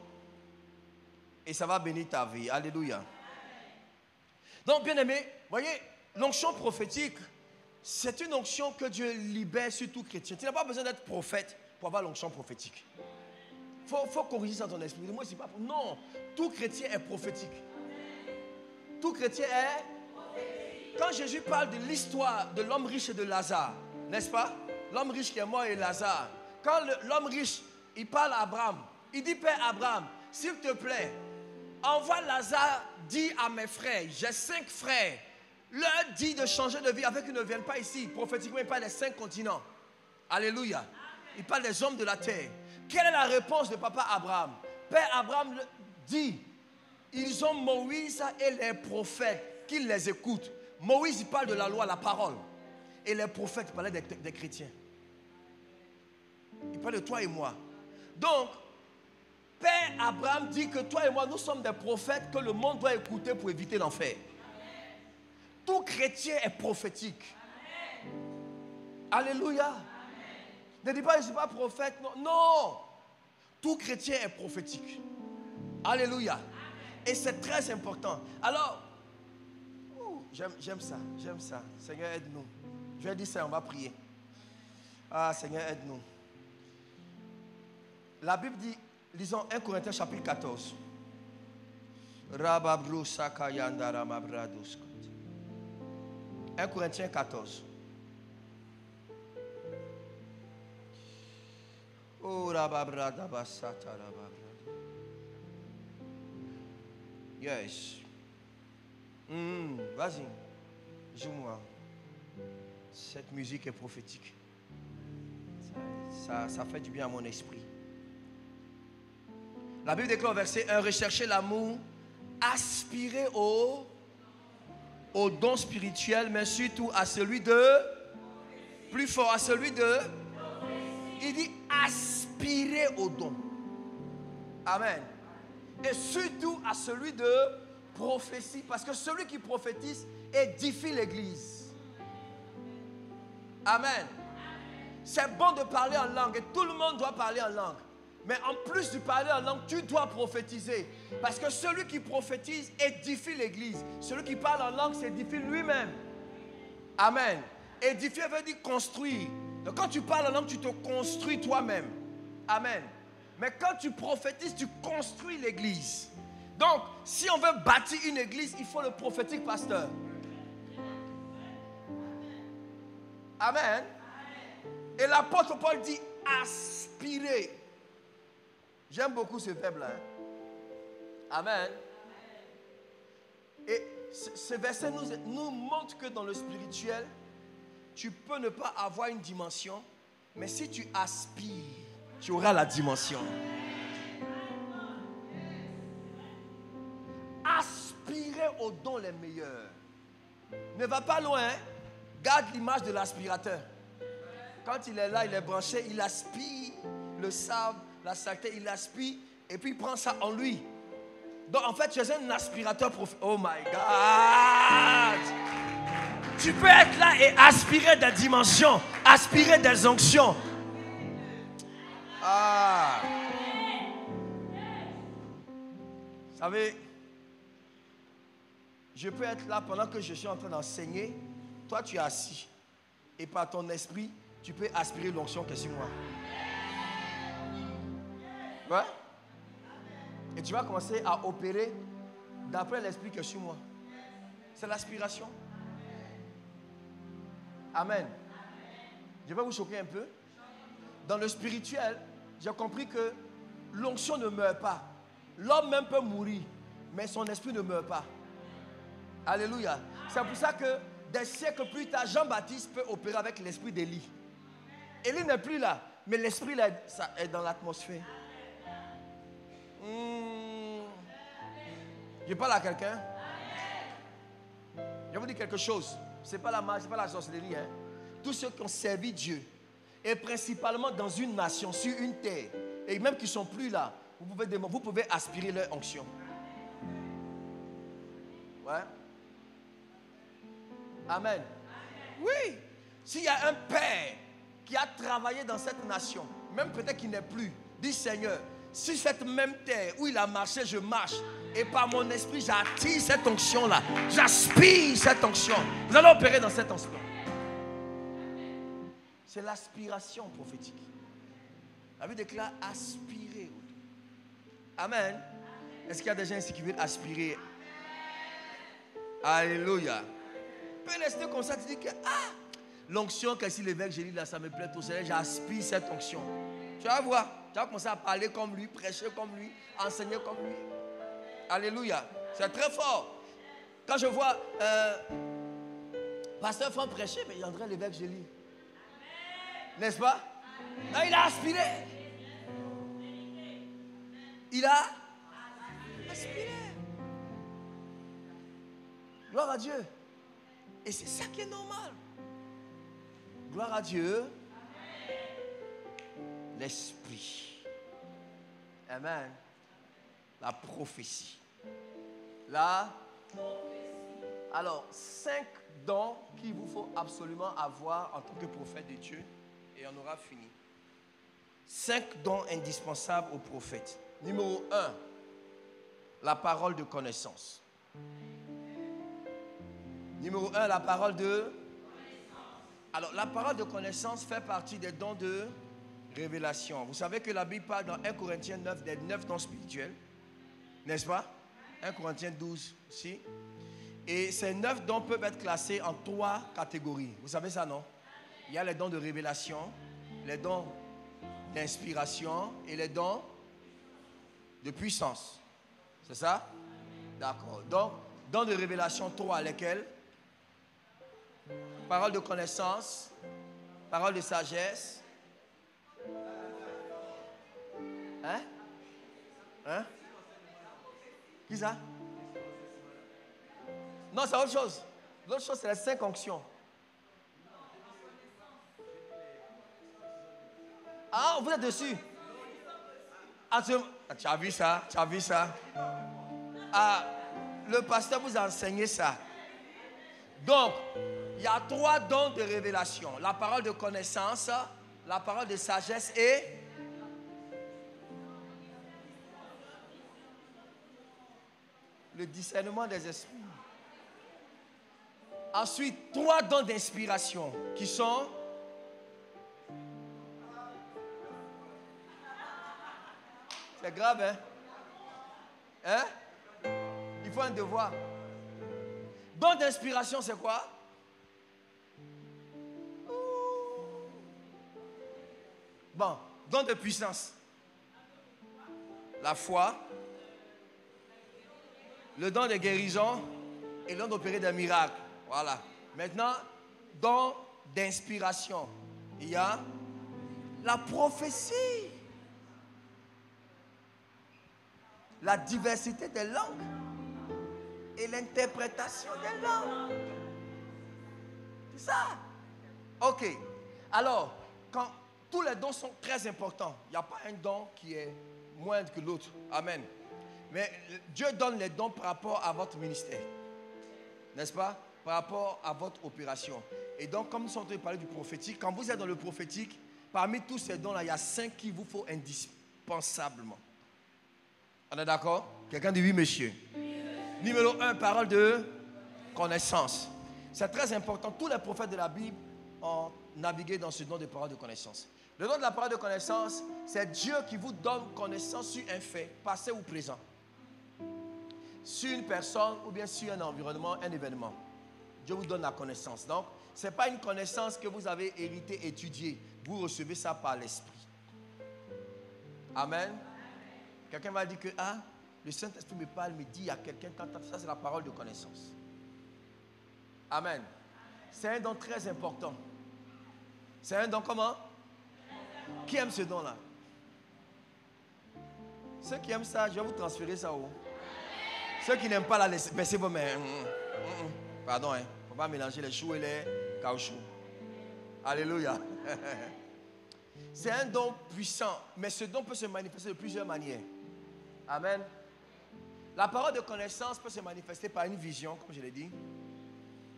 Et ça va bénir ta vie. Alléluia. Donc, bien aimé, voyez, l'onction prophétique, c'est une onction que Dieu libère sur tout chrétien. Tu n'as pas besoin d'être prophète pour avoir l'onction prophétique. Il faut corriger ça dans ton esprit. Moi, c'est pas... Non, tout chrétien est prophétique. Tout chrétien est prophétique. Quand Jésus parle de l'histoire de l'homme riche et de Lazare, n'est-ce pas? L'homme riche qui est mort et Lazare. Quand l'homme riche, il parle à Abraham. Il dit, Père Abraham, s'il te plaît, envoie Lazare, dis à mes frères, j'ai 5 frères. leur dit de changer de vie afin qu'ils ne viennent pas ici. Prophétiquement, il parle des 5 continents. Alléluia. Il parle des hommes de la terre. Quelle est la réponse de papa Abraham? Père Abraham dit, ils ont Moïse et les prophètes qui les écoutent. Moïse, il parle de la loi, la parole. Et les prophètes, il parlait des chrétiens. Il parle de toi et moi. Donc, Père Abraham dit que toi et moi, nous sommes des prophètes que le monde doit écouter pour éviter l'enfer. Tout chrétien est prophétique. Alléluia. Ne dis pas, je ne suis pas prophète. Non, non. Tout chrétien est prophétique. Alléluia. Et c'est très important. Alors, j'aime ça. J'aime ça. Seigneur, aide-nous. Je vais dire ça, on va prier. Ah, Seigneur, aide-nous. La Bible dit, lisons 1 Corinthiens chapitre 14. 1 Corinthiens 14. Oh, yes. Vas-y, joue-moi. Cette musique est prophétique. Ça fait du bien à mon esprit. La Bible déclare au verset 1, recherchez l'amour, aspirez au don spirituel, mais surtout à celui de, plus fort, à celui de, il dit aspirez au don. Amen. Et surtout à celui de prophétie, parce que celui qui prophétise édifie l'église. Amen. C'est bon de parler en langue et tout le monde doit parler en langue. Mais en plus de parler en langue, tu dois prophétiser. Parce que celui qui prophétise édifie l'église. Celui qui parle en langue s'édifie lui-même. Amen. Édifier veut dire construire. Donc quand tu parles en langue, tu te construis toi-même. Amen. Mais quand tu prophétises, tu construis l'église. Donc, si on veut bâtir une église, il faut le prophétique pasteur. Amen. Et l'apôtre Paul dit aspirer. J'aime beaucoup ce verbe-là. Hein? Amen. Et ce verset nous montre que dans le spirituel, tu peux ne pas avoir une dimension, mais si tu aspires, tu auras la dimension. Aspirer aux dons les meilleurs. Ne va pas loin. Hein? Garde l'image de l'aspirateur. Quand il est là, il est branché, il aspire le sable, la saleté, il aspire et puis il prend ça en lui. Donc en fait, tu es un aspirateur prophétique. Oh my God! Tu peux être là et aspirer des dimensions, aspirer des onctions. Ah! Vous savez, je peux être là pendant que je suis en train d'enseigner. Toi, tu es assis. Et par ton esprit, tu peux aspirer l'onction qui est sur moi. Ouais? Et tu vas commencer à opérer d'après l'esprit qui est sur moi. C'est l'aspiration. Amen. Je vais vous choquer un peu. Dans le spirituel, j'ai compris que l'onction ne meurt pas. L'homme même peut mourir, mais son esprit ne meurt pas. Alléluia. C'est pour ça que des siècles plus tard, Jean-Baptiste peut opérer avec l'esprit d'Élie. Élie n'est plus là, mais l'esprit là, ça est dans l'atmosphère. Je parle à quelqu'un. Je vous dis quelque chose. Ce n'est pas la magie, ce n'est pas la sorcellerie. Hein. Tous ceux qui ont servi Dieu, et principalement dans une nation, sur une terre, et même qui ne sont plus là, vous pouvez aspirer leur onction. Ouais. Amen. Oui. S'il y a un père qui a travaillé dans cette nation, même peut-être qu'il n'est plus, dit Seigneur, si cette même terre où il a marché, je marche, et par mon esprit, j'attire cette onction-là, j'aspire cette onction. Vous allez opérer dans cette onction. C'est l'aspiration prophétique. La Bible déclare aspirer. Amen. Est-ce qu'il y a des gens ici qui veulent aspirer? Alléluia. Tu peux rester comme ça, tu dis que l'onction que si l'évêque j'ai dit là, ça me plaît tout seul, j'aspire cette onction. Tu vas voir, tu vas commencer à parler comme lui, prêcher comme lui, enseigner comme lui. Alléluia. C'est très fort. Quand je vois Pasteur Franck prêchait, mais André Lévesque, je lis. N'est-ce pas? Non, il a aspiré. Il a aspiré. Gloire à Dieu. Et c'est ça qui est normal. Gloire à Dieu. L'esprit. Amen. La prophétie. La prophétie. Alors, 5 dons qu'il vous faut absolument avoir en tant que prophète de Dieu. Et on aura fini. 5 dons indispensables au prophète. Numéro 1, la parole de connaissance. Numéro 1, la parole de connaissance. Alors, la parole de connaissance fait partie des dons de révélation. Vous savez que la Bible parle dans 1 Corinthiens 9 des 9 dons spirituels. N'est-ce pas? 1 Corinthiens 12 aussi. Et ces 9 dons peuvent être classés en 3 catégories. Vous savez ça, non? Il y a les dons de révélation, les dons d'inspiration et les dons de puissance. C'est ça? D'accord. Donc, dons de révélation 3, lesquels? Parole de connaissance, parole de sagesse. Hein? Hein? Qui ça? Non, c'est autre chose. L'autre chose, c'est les 5 onctions. Ah, vous êtes dessus? Ah, tu as vu ça? Tu as vu ça? Ah, le pasteur vous a enseigné ça. Donc, il y a 3 dons de révélation. La parole de connaissance, la parole de sagesse et le discernement des esprits. Ensuite, 3 dons d'inspiration qui sont c'est grave, hein? Hein? Il faut un devoir. Don d'inspiration, c'est quoi? Bon, don de puissance. La foi, le don de guérison et le don d'opérer des miracles. Voilà. Maintenant, don d'inspiration. Il y a la prophétie. La diversité des langues et l'interprétation des langues. C'est ça. Ok. Alors, quand tous les dons sont très importants, il n'y a pas un don qui est moindre que l'autre. Amen. Mais Dieu donne les dons par rapport à votre ministère. N'est-ce pas? Par rapport à votre opération. Et donc, comme nous sommes en train de parler du prophétique, quand vous êtes dans le prophétique, parmi tous ces dons-là, il y a 5 qu'il vous faut indispensablement. On est d'accord? Quelqu'un dit oui, monsieur. Oui. Numéro 1, parole de connaissance. C'est très important. Tous les prophètes de la Bible ont navigué dans ce don de parole de connaissance. Le don de la parole de connaissance, c'est Dieu qui vous donne connaissance sur un fait, passé ou présent. Sur une personne ou bien sur un environnement, un événement. Dieu vous donne la connaissance. Donc, ce n'est pas une connaissance que vous avez hérité, étudiée. Vous recevez ça par l'Esprit. Amen. Quelqu'un va dire que le Saint-Esprit me parle, me dit à quelqu'un, ça c'est la parole de connaissance. Amen. C'est un don très important. C'est un don comment? Qui aime ce don-là? Ceux qui aiment ça, je vais vous transférer ça où? Ceux qui n'aiment pas la laisser, baissez vos mains. Pardon, il ne faut pas mélanger les choux et les caoutchoucs. Alléluia. C'est un don puissant, mais ce don peut se manifester de plusieurs manières. Amen. La parole de connaissance peut se manifester par une vision, comme je l'ai dit.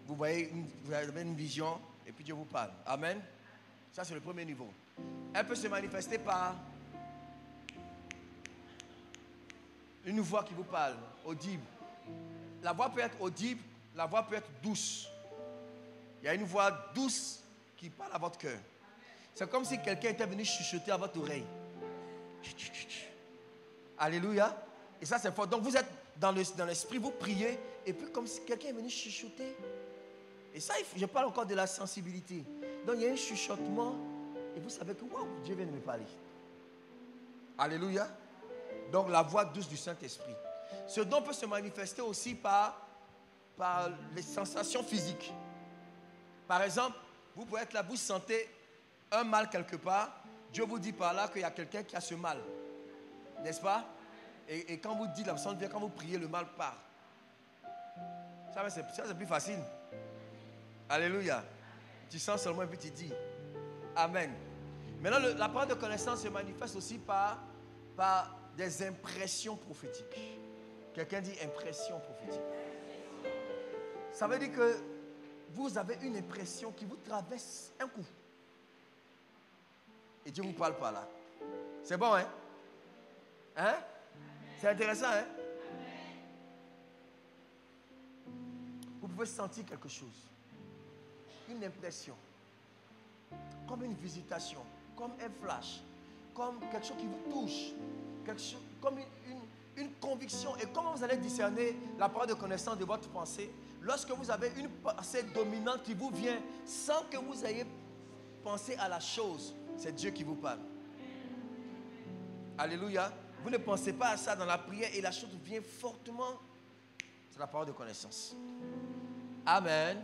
Vous avez une vision et puis Dieu vous parle. Amen. Ça, c'est le premier niveau. Elle peut se manifester par une voix qui vous parle, audible. La voix peut être audible, la voix peut être douce. Il y a une voix douce qui parle à votre cœur. C'est comme si quelqu'un était venu chuchoter à votre oreille. Alléluia. Et ça, c'est fort. Donc, vous êtes dans l'esprit, vous priez, et puis comme si quelqu'un est venu chuchoter. Et ça, je parle encore de la sensibilité. Donc, il y a un chuchotement, et vous savez que wow, Dieu vient de me parler. Alléluia. Donc, la voix douce du Saint-Esprit. Ce don peut se manifester aussi par les sensations physiques. Par exemple, vous pouvez être là, vous sentez un mal quelque part. Dieu vous dit par là qu'il y a quelqu'un qui a ce mal. N'est-ce pas? Et quand vous dites, la personne vient, quand vous priez, le mal part. Ça, c'est plus facile. Alléluia. Tu sens seulement et puis tu dis Amen. Maintenant, la parole de connaissance se manifeste aussi par des impressions prophétiques. Quelqu'un dit impression prophétique. Ça veut dire que vous avez une impression qui vous traverse un coup. Et Dieu vous parle par là. C'est bon, hein? Hein? C'est intéressant, hein? Vous pouvez sentir quelque chose. Une impression. Comme une visitation. Comme un flash. Comme quelque chose qui vous touche. Comme une conviction. Et comment vous allez discerner la parole de connaissance de votre pensée? Lorsque vous avez une pensée dominante qui vous vient sans que vous ayez pensé à la chose, c'est Dieu qui vous parle. Alléluia. Vous ne pensez pas à ça dans la prière et la chose vient fortement. C'est la parole de connaissance. Amen.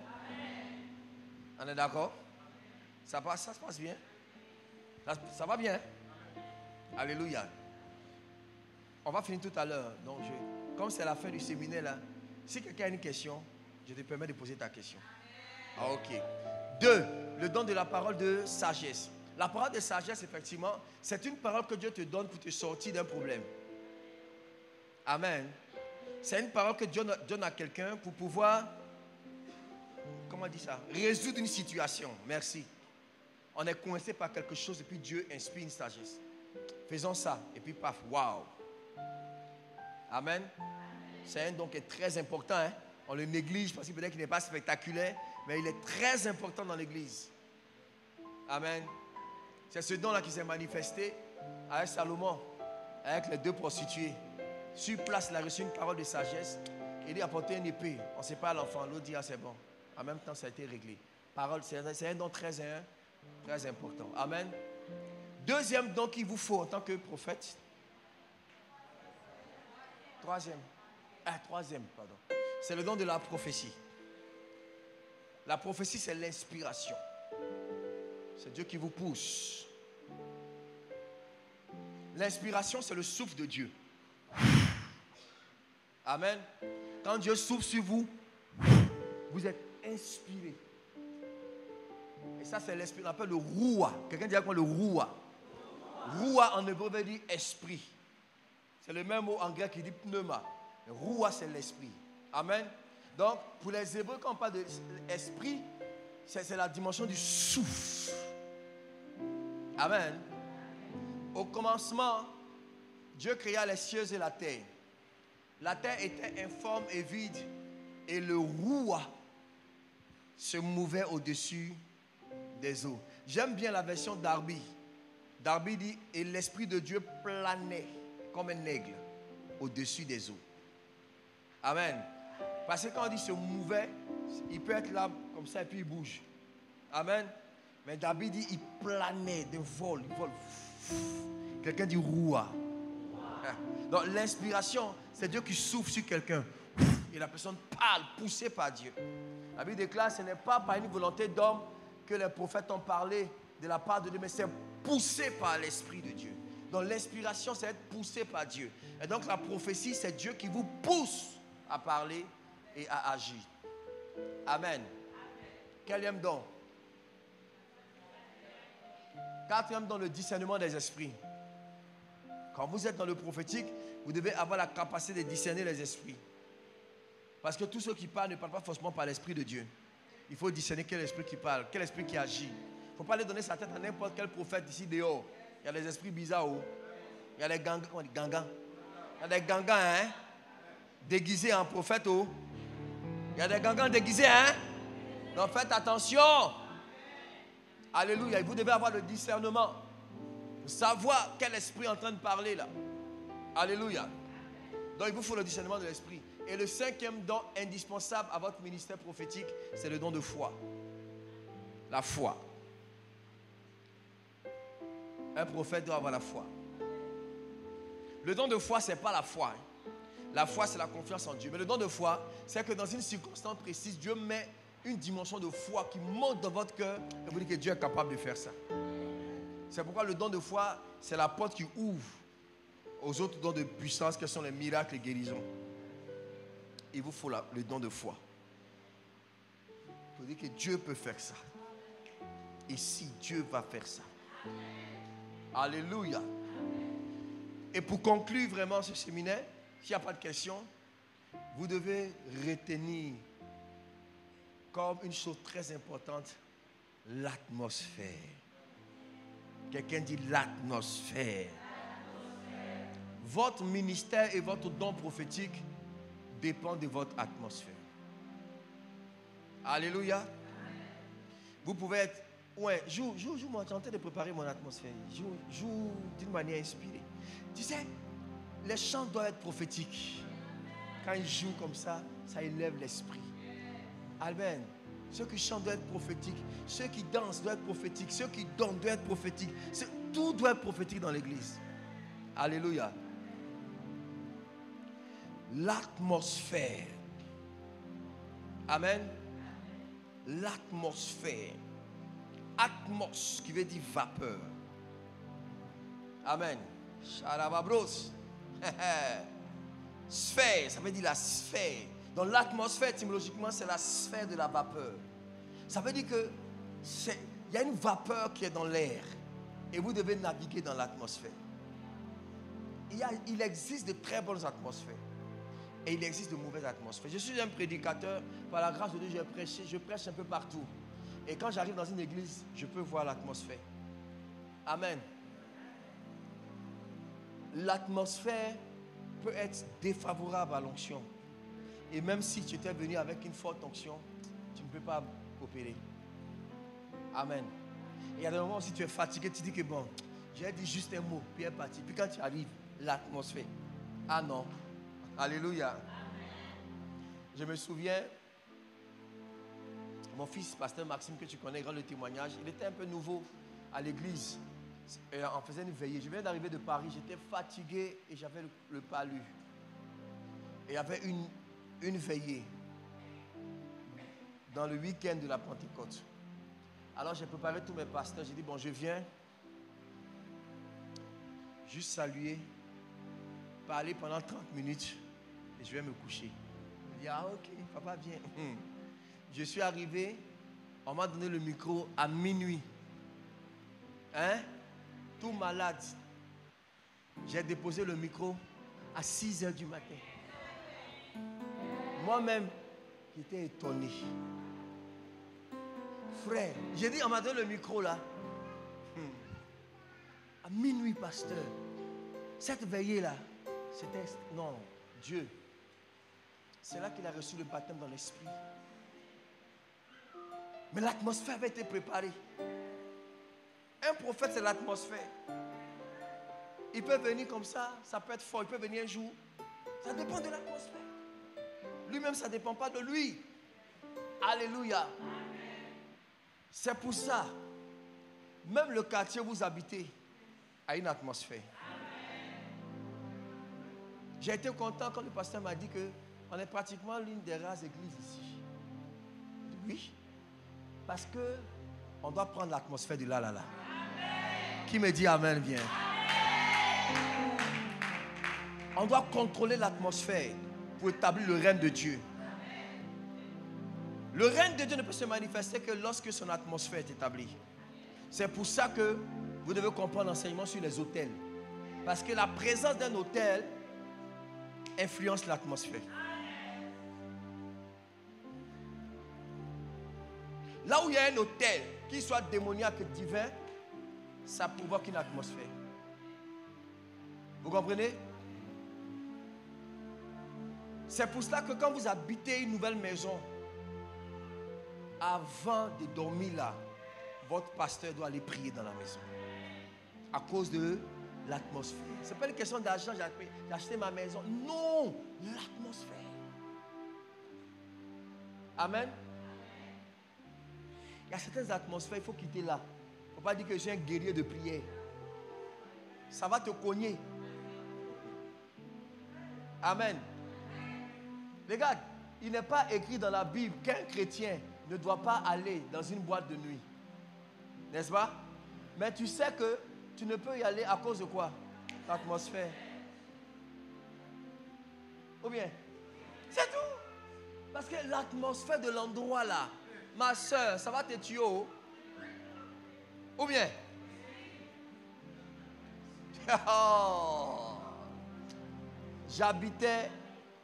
On est d'accord? Ça se passe bien? Ça va bien? Alléluia. On va finir tout à l'heure. Donc, comme c'est la fin du séminaire là, si quelqu'un a une question, je te permets de poser ta question. Ah, ok. 2. Le don de la parole de sagesse. La parole de sagesse, effectivement, c'est une parole que Dieu te donne pour te sortir d'un problème. Amen. C'est une parole que Dieu donne à quelqu'un pour pouvoir, comment on dit ça, résoudre une situation. Merci. On est coincé par quelque chose et puis Dieu inspire une sagesse. Faisons ça et puis paf, waouh. Amen. C'est un don qui est très important. Hein? On le néglige parce que peut-être qu'il n'est pas spectaculaire, mais il est très important dans l'église. Amen. C'est ce don-là qui s'est manifesté avec Salomon, avec les 2 prostituées. Sur place, il a reçu une parole de sagesse. Il a apporté une épée. On ne sait pas à l'enfant. L'autre dit, ah, c'est bon. En même temps, ça a été réglé. Parole, c'est un don très important. Amen. 2e don qu'il vous faut en tant que prophète. 3e, pardon. C'est le don de la prophétie. La prophétie, c'est l'inspiration. C'est Dieu qui vous pousse. L'inspiration, c'est le souffle de Dieu. Amen. Quand Dieu souffle sur vous, vous êtes inspiré. Et ça, c'est l'esprit. On appelle le roua. Quelqu'un dit à quoi le roua? Roua en hébreu veut dire esprit. C'est le même mot en grec qui dit pneuma. Roua, c'est l'esprit. Amen. Donc, pour les Hébreux, quand on parle d'esprit, c'est la dimension du souffle. Amen. Au commencement, Dieu créa les cieux et la terre. La terre était informe et vide, et le roua se mouvait au-dessus des eaux. J'aime bien la version d'Arby. Darby dit, et l'Esprit de Dieu planait comme un aigle au-dessus des eaux. Amen. Parce que quand on dit se mouvait, il peut être là comme ça et puis il bouge. Amen. Mais Darby dit, il planait de vol. Il vole. Quelqu'un dit roua. Donc l'inspiration, c'est Dieu qui souffle sur quelqu'un. Et la personne parle, poussée par Dieu. La Bible déclare, ce n'est pas par une volonté d'homme que les prophètes ont parlé de la part de Dieu, mais c'est poussé par l'Esprit de Dieu. Donc l'inspiration, c'est être poussé par Dieu. Et donc la prophétie, c'est Dieu qui vous pousse à parler et à agir. Amen. Quatrième don? 4e don, le discernement des esprits. Quand vous êtes dans le prophétique, vous devez avoir la capacité de discerner les esprits. Parce que tous ceux qui parlent ne parlent pas forcément par l'Esprit de Dieu. Il faut discerner quel esprit qui parle, quel esprit qui agit. Il ne faut pas aller donner sa tête à n'importe quel prophète ici dehors. Il y a des esprits bizarres. Il y a des gangans. Comment on dit gangans? Il y a des gangans, hein? Déguisés en prophète. Il y a des gangans déguisés, hein? Donc faites attention. Alléluia. Vous devez avoir le discernement. Savoir quel esprit est en train de parler là. Alléluia. Donc il vous faut le discernement de l'esprit. Et le 5e don indispensable à votre ministère prophétique, c'est le don de foi. La foi. Un prophète doit avoir la foi. Le don de foi, ce n'est pas la foi. La foi, c'est la confiance en Dieu. Mais le don de foi, c'est que dans une circonstance précise, Dieu met une dimension de foi qui monte dans votre cœur et vous dites que Dieu est capable de faire ça. C'est pourquoi le don de foi, c'est la porte qui ouvre aux autres dons de puissance qui sont les miracles et guérisons. Il vous faut le don de foi. Vous dites que Dieu peut faire ça. Et si Dieu va faire ça. Alléluia. Et pour conclure vraiment ce séminaire, s'il n'y a pas de questions, vous devez retenir comme une chose très importante l'atmosphère. Quelqu'un dit l'atmosphère. Votre ministère et votre don prophétique dépendent de votre atmosphère. Alléluia. Vous pouvez être... Ouais, joue, moi, j'ai en train de préparer mon atmosphère. Joue d'une manière inspirée. Tu sais, les chants doivent être prophétiques. Quand ils jouent comme ça, ça élève l'esprit. Amen. Ceux qui chantent doivent être prophétiques. Ceux qui dansent doivent être prophétiques. Ceux qui donnent doivent être prophétiques. Tout doit être prophétique dans l'église. Alléluia. L'atmosphère. Amen. L'atmosphère. Atmos qui veut dire vapeur. Amen. Charababros. Sphère, ça veut dire la sphère. Donc l'atmosphère, étymologiquement, c'est la sphère de la vapeur. Ça veut dire que il y a une vapeur qui est dans l'air. Et vous devez naviguer dans l'atmosphère. Il existe de très bonnes atmosphères. Et il existe de mauvaises atmosphères. Je suis un prédicateur. Par la grâce de Dieu, je prêche un peu partout. Et quand j'arrive dans une église, je peux voir l'atmosphère. Amen. L'atmosphère peut être défavorable à l'onction. Et même si tu étais venu avec une forte onction, tu ne peux pas opérer. Amen. Et il y a des moments où si tu es fatigué, tu dis que bon, j'ai dit juste un mot, puis elle est partie. Puis quand tu arrives, l'atmosphère. Ah non. Alléluia. Amen. Je me souviens, mon fils, pasteur Maxime, que tu connais, grand le témoignage, il était un peu nouveau à l'église. Et on faisait une veillée. Je viens d'arriver de Paris, j'étais fatigué et j'avais le palu. Et il y avait une veillée dans le week-end de la Pentecôte. Alors j'ai préparé tous mes pasteurs. J'ai dit, bon, je viens juste saluer, parler pendant 30 minutes et je vais me coucher. Il dit, ah ok, papa viens. Je suis arrivé, on m'a donné le micro à minuit. Hein? Tout malade. J'ai déposé le micro à 6 h du matin. Moi-même, j'étais étonné. Frère, j'ai dit, on m'a donné le micro là. À minuit, pasteur. Cette veillée là, c'était... Non, Dieu. C'est là qu'il a reçu le baptême dans l'esprit. Mais l'atmosphère avait été préparée. Un prophète, c'est l'atmosphère. Il peut venir comme ça peut être fort, il peut venir un jour. Ça dépend de l'atmosphère. Lui-même, ça ne dépend pas de lui. Alléluia. C'est pour ça, même le quartier où vous habitez a une atmosphère. J'ai été content quand le pasteur m'a dit qu'on est pratiquement l'une des rares églises ici. Oui, parce qu'on doit prendre l'atmosphère de là. Qui me dit amen, viens. On doit contrôler l'atmosphère pour établir le règne de Dieu. Le règne de Dieu ne peut se manifester que lorsque son atmosphère est établie. C'est pour ça que vous devez comprendre l'enseignement sur les hôtels. Parce que la présence d'un hôtel influence l'atmosphère. Là où il y a un hôtel, qu'il soit démoniaque ou divin, ça provoque une atmosphère. Vous comprenez? C'est pour cela que quand vous habitez une nouvelle maison, avant de dormir là, votre pasteur doit aller prier dans la maison. À cause de l'atmosphère. Ce n'est pas une question d'argent, j'ai acheté ma maison. Non, l'atmosphère. Amen. Il y a certaines atmosphères, il faut quitter là. Il ne faut pas dire que je suis un guerrier de prière. Ça va te cogner. Amen. Regarde, il n'est pas écrit dans la Bible qu'un chrétien ne doit pas aller dans une boîte de nuit. N'est-ce pas? Mais tu sais que tu ne peux y aller à cause de quoi? L'atmosphère. Ou bien? C'est tout. Parce que l'atmosphère de l'endroit là, ma soeur, ça va te tuer. Ou bien? Oh. J'habitais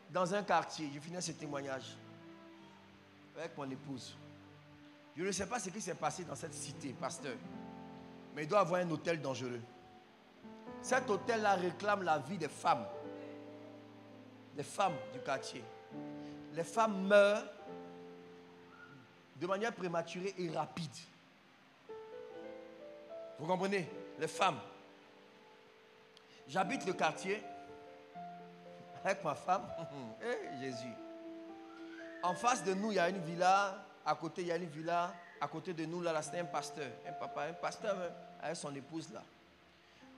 dans un quartier, je finis ce témoignage avec mon épouse. Je ne sais pas ce qui s'est passé dans cette cité, pasteur, mais il doit y avoir un hôtel dangereux. Cet hôtel-là réclame la vie des femmes du quartier. Les femmes meurent de manière prématurée et rapide. Vous comprenez? Les femmes. J'habite le quartier avec ma femme. Jésus. En face de nous, il y a une villa. À côté, il y a une villa. À côté de nous, là, c'est un pasteur. Un papa, un pasteur avec son épouse là.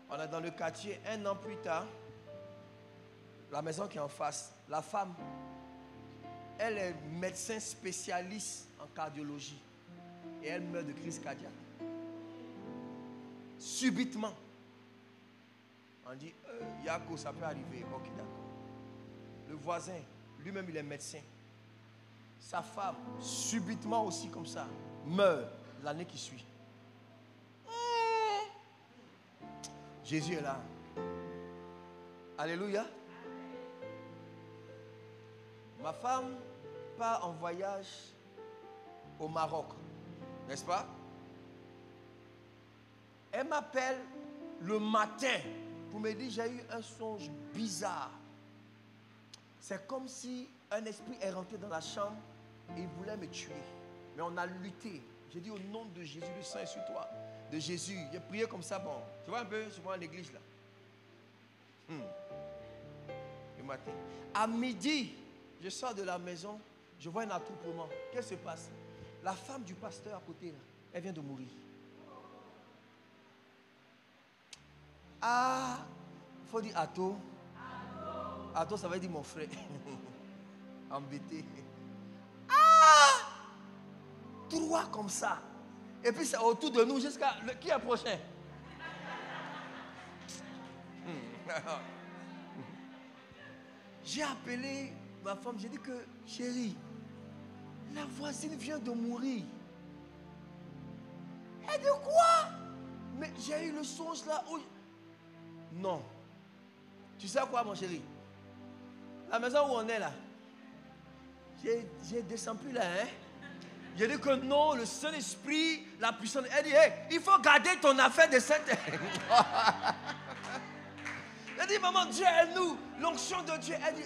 On est dans le quartier. 1 an plus tard, la maison qui est en face, la femme, elle est médecin spécialiste en cardiologie. Et elle meurt de crise cardiaque. Subitement. On dit, Yako, ça peut arriver. Ok, d'accord. Le voisin, lui-même, il est médecin. Sa femme, subitement aussi comme ça, meurt l'année qui suit. Jésus est là. Alléluia. Ma femme part en voyage au Maroc, n'est-ce pas? Elle m'appelle le matin pour me dire, j'ai eu un songe bizarre. C'est comme si un esprit est rentré dans la chambre et il voulait me tuer. Mais on a lutté. J'ai dit au nom de Jésus, le sang est sur toi. De Jésus. J'ai prié comme ça. Bon, tu vois un peu, je vois en église là. Le matin. À midi, je sors de la maison, je vois un attroupement. Qu'est-ce qui se passe? La femme du pasteur à côté, là, elle vient de mourir. Ah, il faut dire Ato. Ato, ça veut dire mon frère. Embêté. Ah! 3 comme ça. Et puis c'est autour de nous jusqu'à... Qui est prochain? J'ai appelé ma femme, j'ai dit que, chérie, la voisine vient de mourir. Et de quoi? Mais j'ai eu le songe là où... Non. Tu sais quoi, mon chéri? La maison où on est là, j'ai descendu là, hein? J'ai dit que non, le Saint-Esprit, la puissance. Elle dit, hey, il faut garder ton affaire de cette. Elle dit, maman, Dieu est nous, l'onction de Dieu. Elle dit,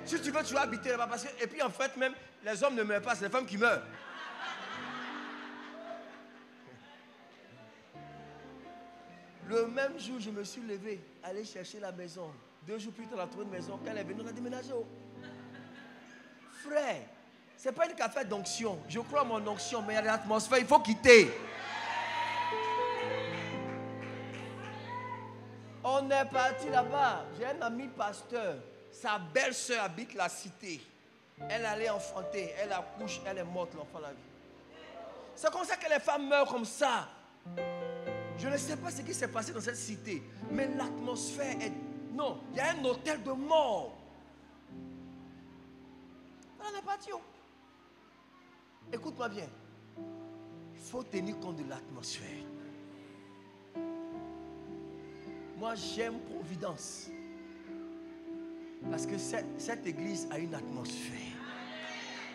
si tu veux, tu vas habiter là-bas. Parce que, et puis en fait, même, les hommes ne meurent pas, c'est les femmes qui meurent. Le même jour, je me suis levé, aller chercher la maison. 2 jours plus tard, on a trouvé une maison. Quand elle est venue, on a déménagé. Frère, ce n'est pas une affaire d'onction. Je crois à mon onction, mais il y a l'atmosphère, il faut quitter. On est parti là-bas. J'ai un ami pasteur. Sa belle-sœur habite la cité. Elle allait enfanter. Elle accouche, elle est morte, l'enfant la vie. C'est comme ça que les femmes meurent comme ça. Je ne sais pas ce qui s'est passé dans cette cité, mais l'atmosphère est... Non, il y a un hôtel de mort. On est parti. Écoute-moi bien. Il faut tenir compte de l'atmosphère. Moi, j'aime Providence. Parce que cette église a une atmosphère.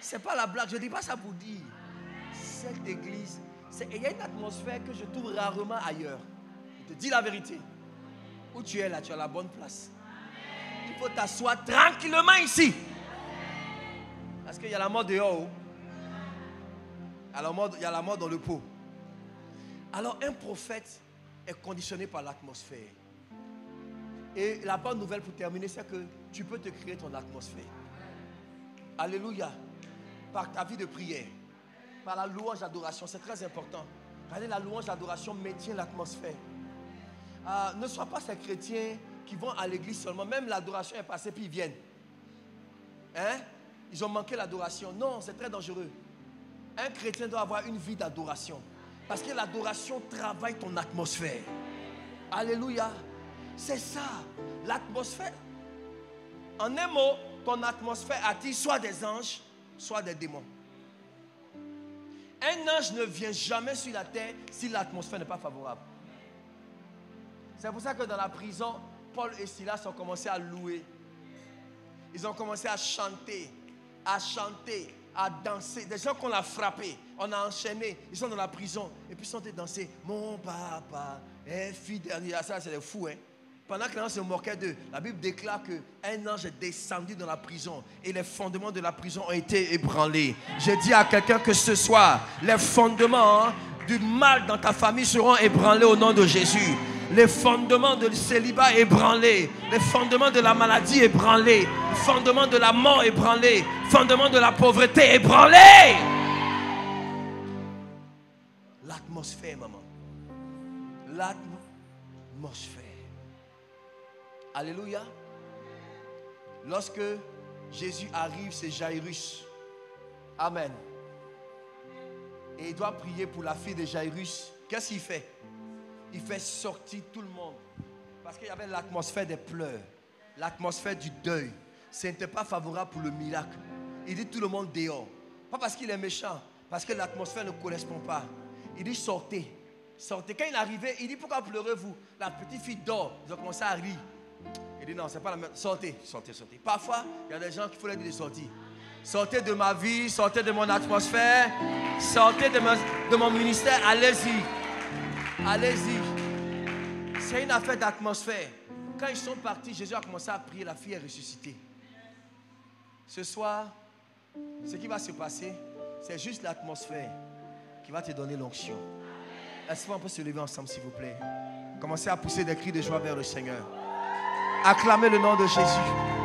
Ce n'est pas la blague, je ne dis pas ça pour dire. Cette église, il y a une atmosphère que je trouve rarement ailleurs. Je te dis la vérité. Où tu es là, tu as la bonne place. Il faut t'asseoir tranquillement ici. Parce qu'il y a la mort dehors. Il y a la mort dans le pot. Alors un prophète est conditionné par l'atmosphère. Et la bonne nouvelle pour terminer, c'est que tu peux te créer ton atmosphère. Alléluia. Par ta vie de prière. Par la louange d'adoration. C'est très important. Regardez, la louange d'adoration maintient l'atmosphère. Ne sois pas ces chrétiens qui vont à l'église seulement. Même l'adoration est passée puis ils viennent. Hein? Ils ont manqué l'adoration. Non, c'est très dangereux. Un chrétien doit avoir une vie d'adoration. Parce que l'adoration travaille ton atmosphère. Alléluia. C'est ça. L'atmosphère. En un mot, ton atmosphère attire soit des anges, soit des démons. Un ange ne vient jamais sur la terre si l'atmosphère n'est pas favorable. C'est pour ça que dans la prison, Paul et Silas ont commencé à louer. Ils ont commencé à chanter, à danser. Des gens qu'on a frappés, on a enchaîné. Ils sont dans la prison et puis ils sont dansés. Mon papa est fidèle. Ça, c'est des fous, hein. Pendant que les gens se moquaient d'eux, la Bible déclare qu'un ange est descendu dans la prison et les fondements de la prison ont été ébranlés. J'ai dit à quelqu'un que ce soir, les fondements du mal dans ta famille seront ébranlés au nom de Jésus. Les fondements de célibat ébranlés, les fondements de la maladie ébranlés, les fondements de la mort ébranlés, les fondements de la pauvreté ébranlés. L'atmosphère, maman. L'atmosphère. Alléluia. Lorsque Jésus arrive, c'est Jairus. Amen. Et il doit prier pour la fille de Jairus. Qu'est-ce qu'il fait? Il fait sortir tout le monde. Parce qu'il y avait l'atmosphère des pleurs, l'atmosphère du deuil. Ce n'était pas favorable pour le miracle. Il dit tout le monde dehors. Pas parce qu'il est méchant, parce que l'atmosphère ne correspond pas. Il dit sortez. Sortez. Quand il est arrivé, il dit pourquoi pleurez-vous? La petite fille dort. Ils ont commencé à rire. Il dit non, c'est pas la même. Sortez, sortez, sortez. Parfois, il y a des gens qu'il faut leur dire de sortir. Sortez de ma vie, sortez de mon atmosphère, sortez de mon ministère, allez-y. Allez-y. C'est une affaire d'atmosphère. Quand ils sont partis, Jésus a commencé à prier, la fille est ressuscitée. Ce soir, ce qui va se passer, c'est juste l'atmosphère qui va te donner l'onction. Est-ce qu'on peut se lever ensemble, s'il vous plaît? Commencez à pousser des cris de joie vers le Seigneur. Acclamez le nom de Jésus.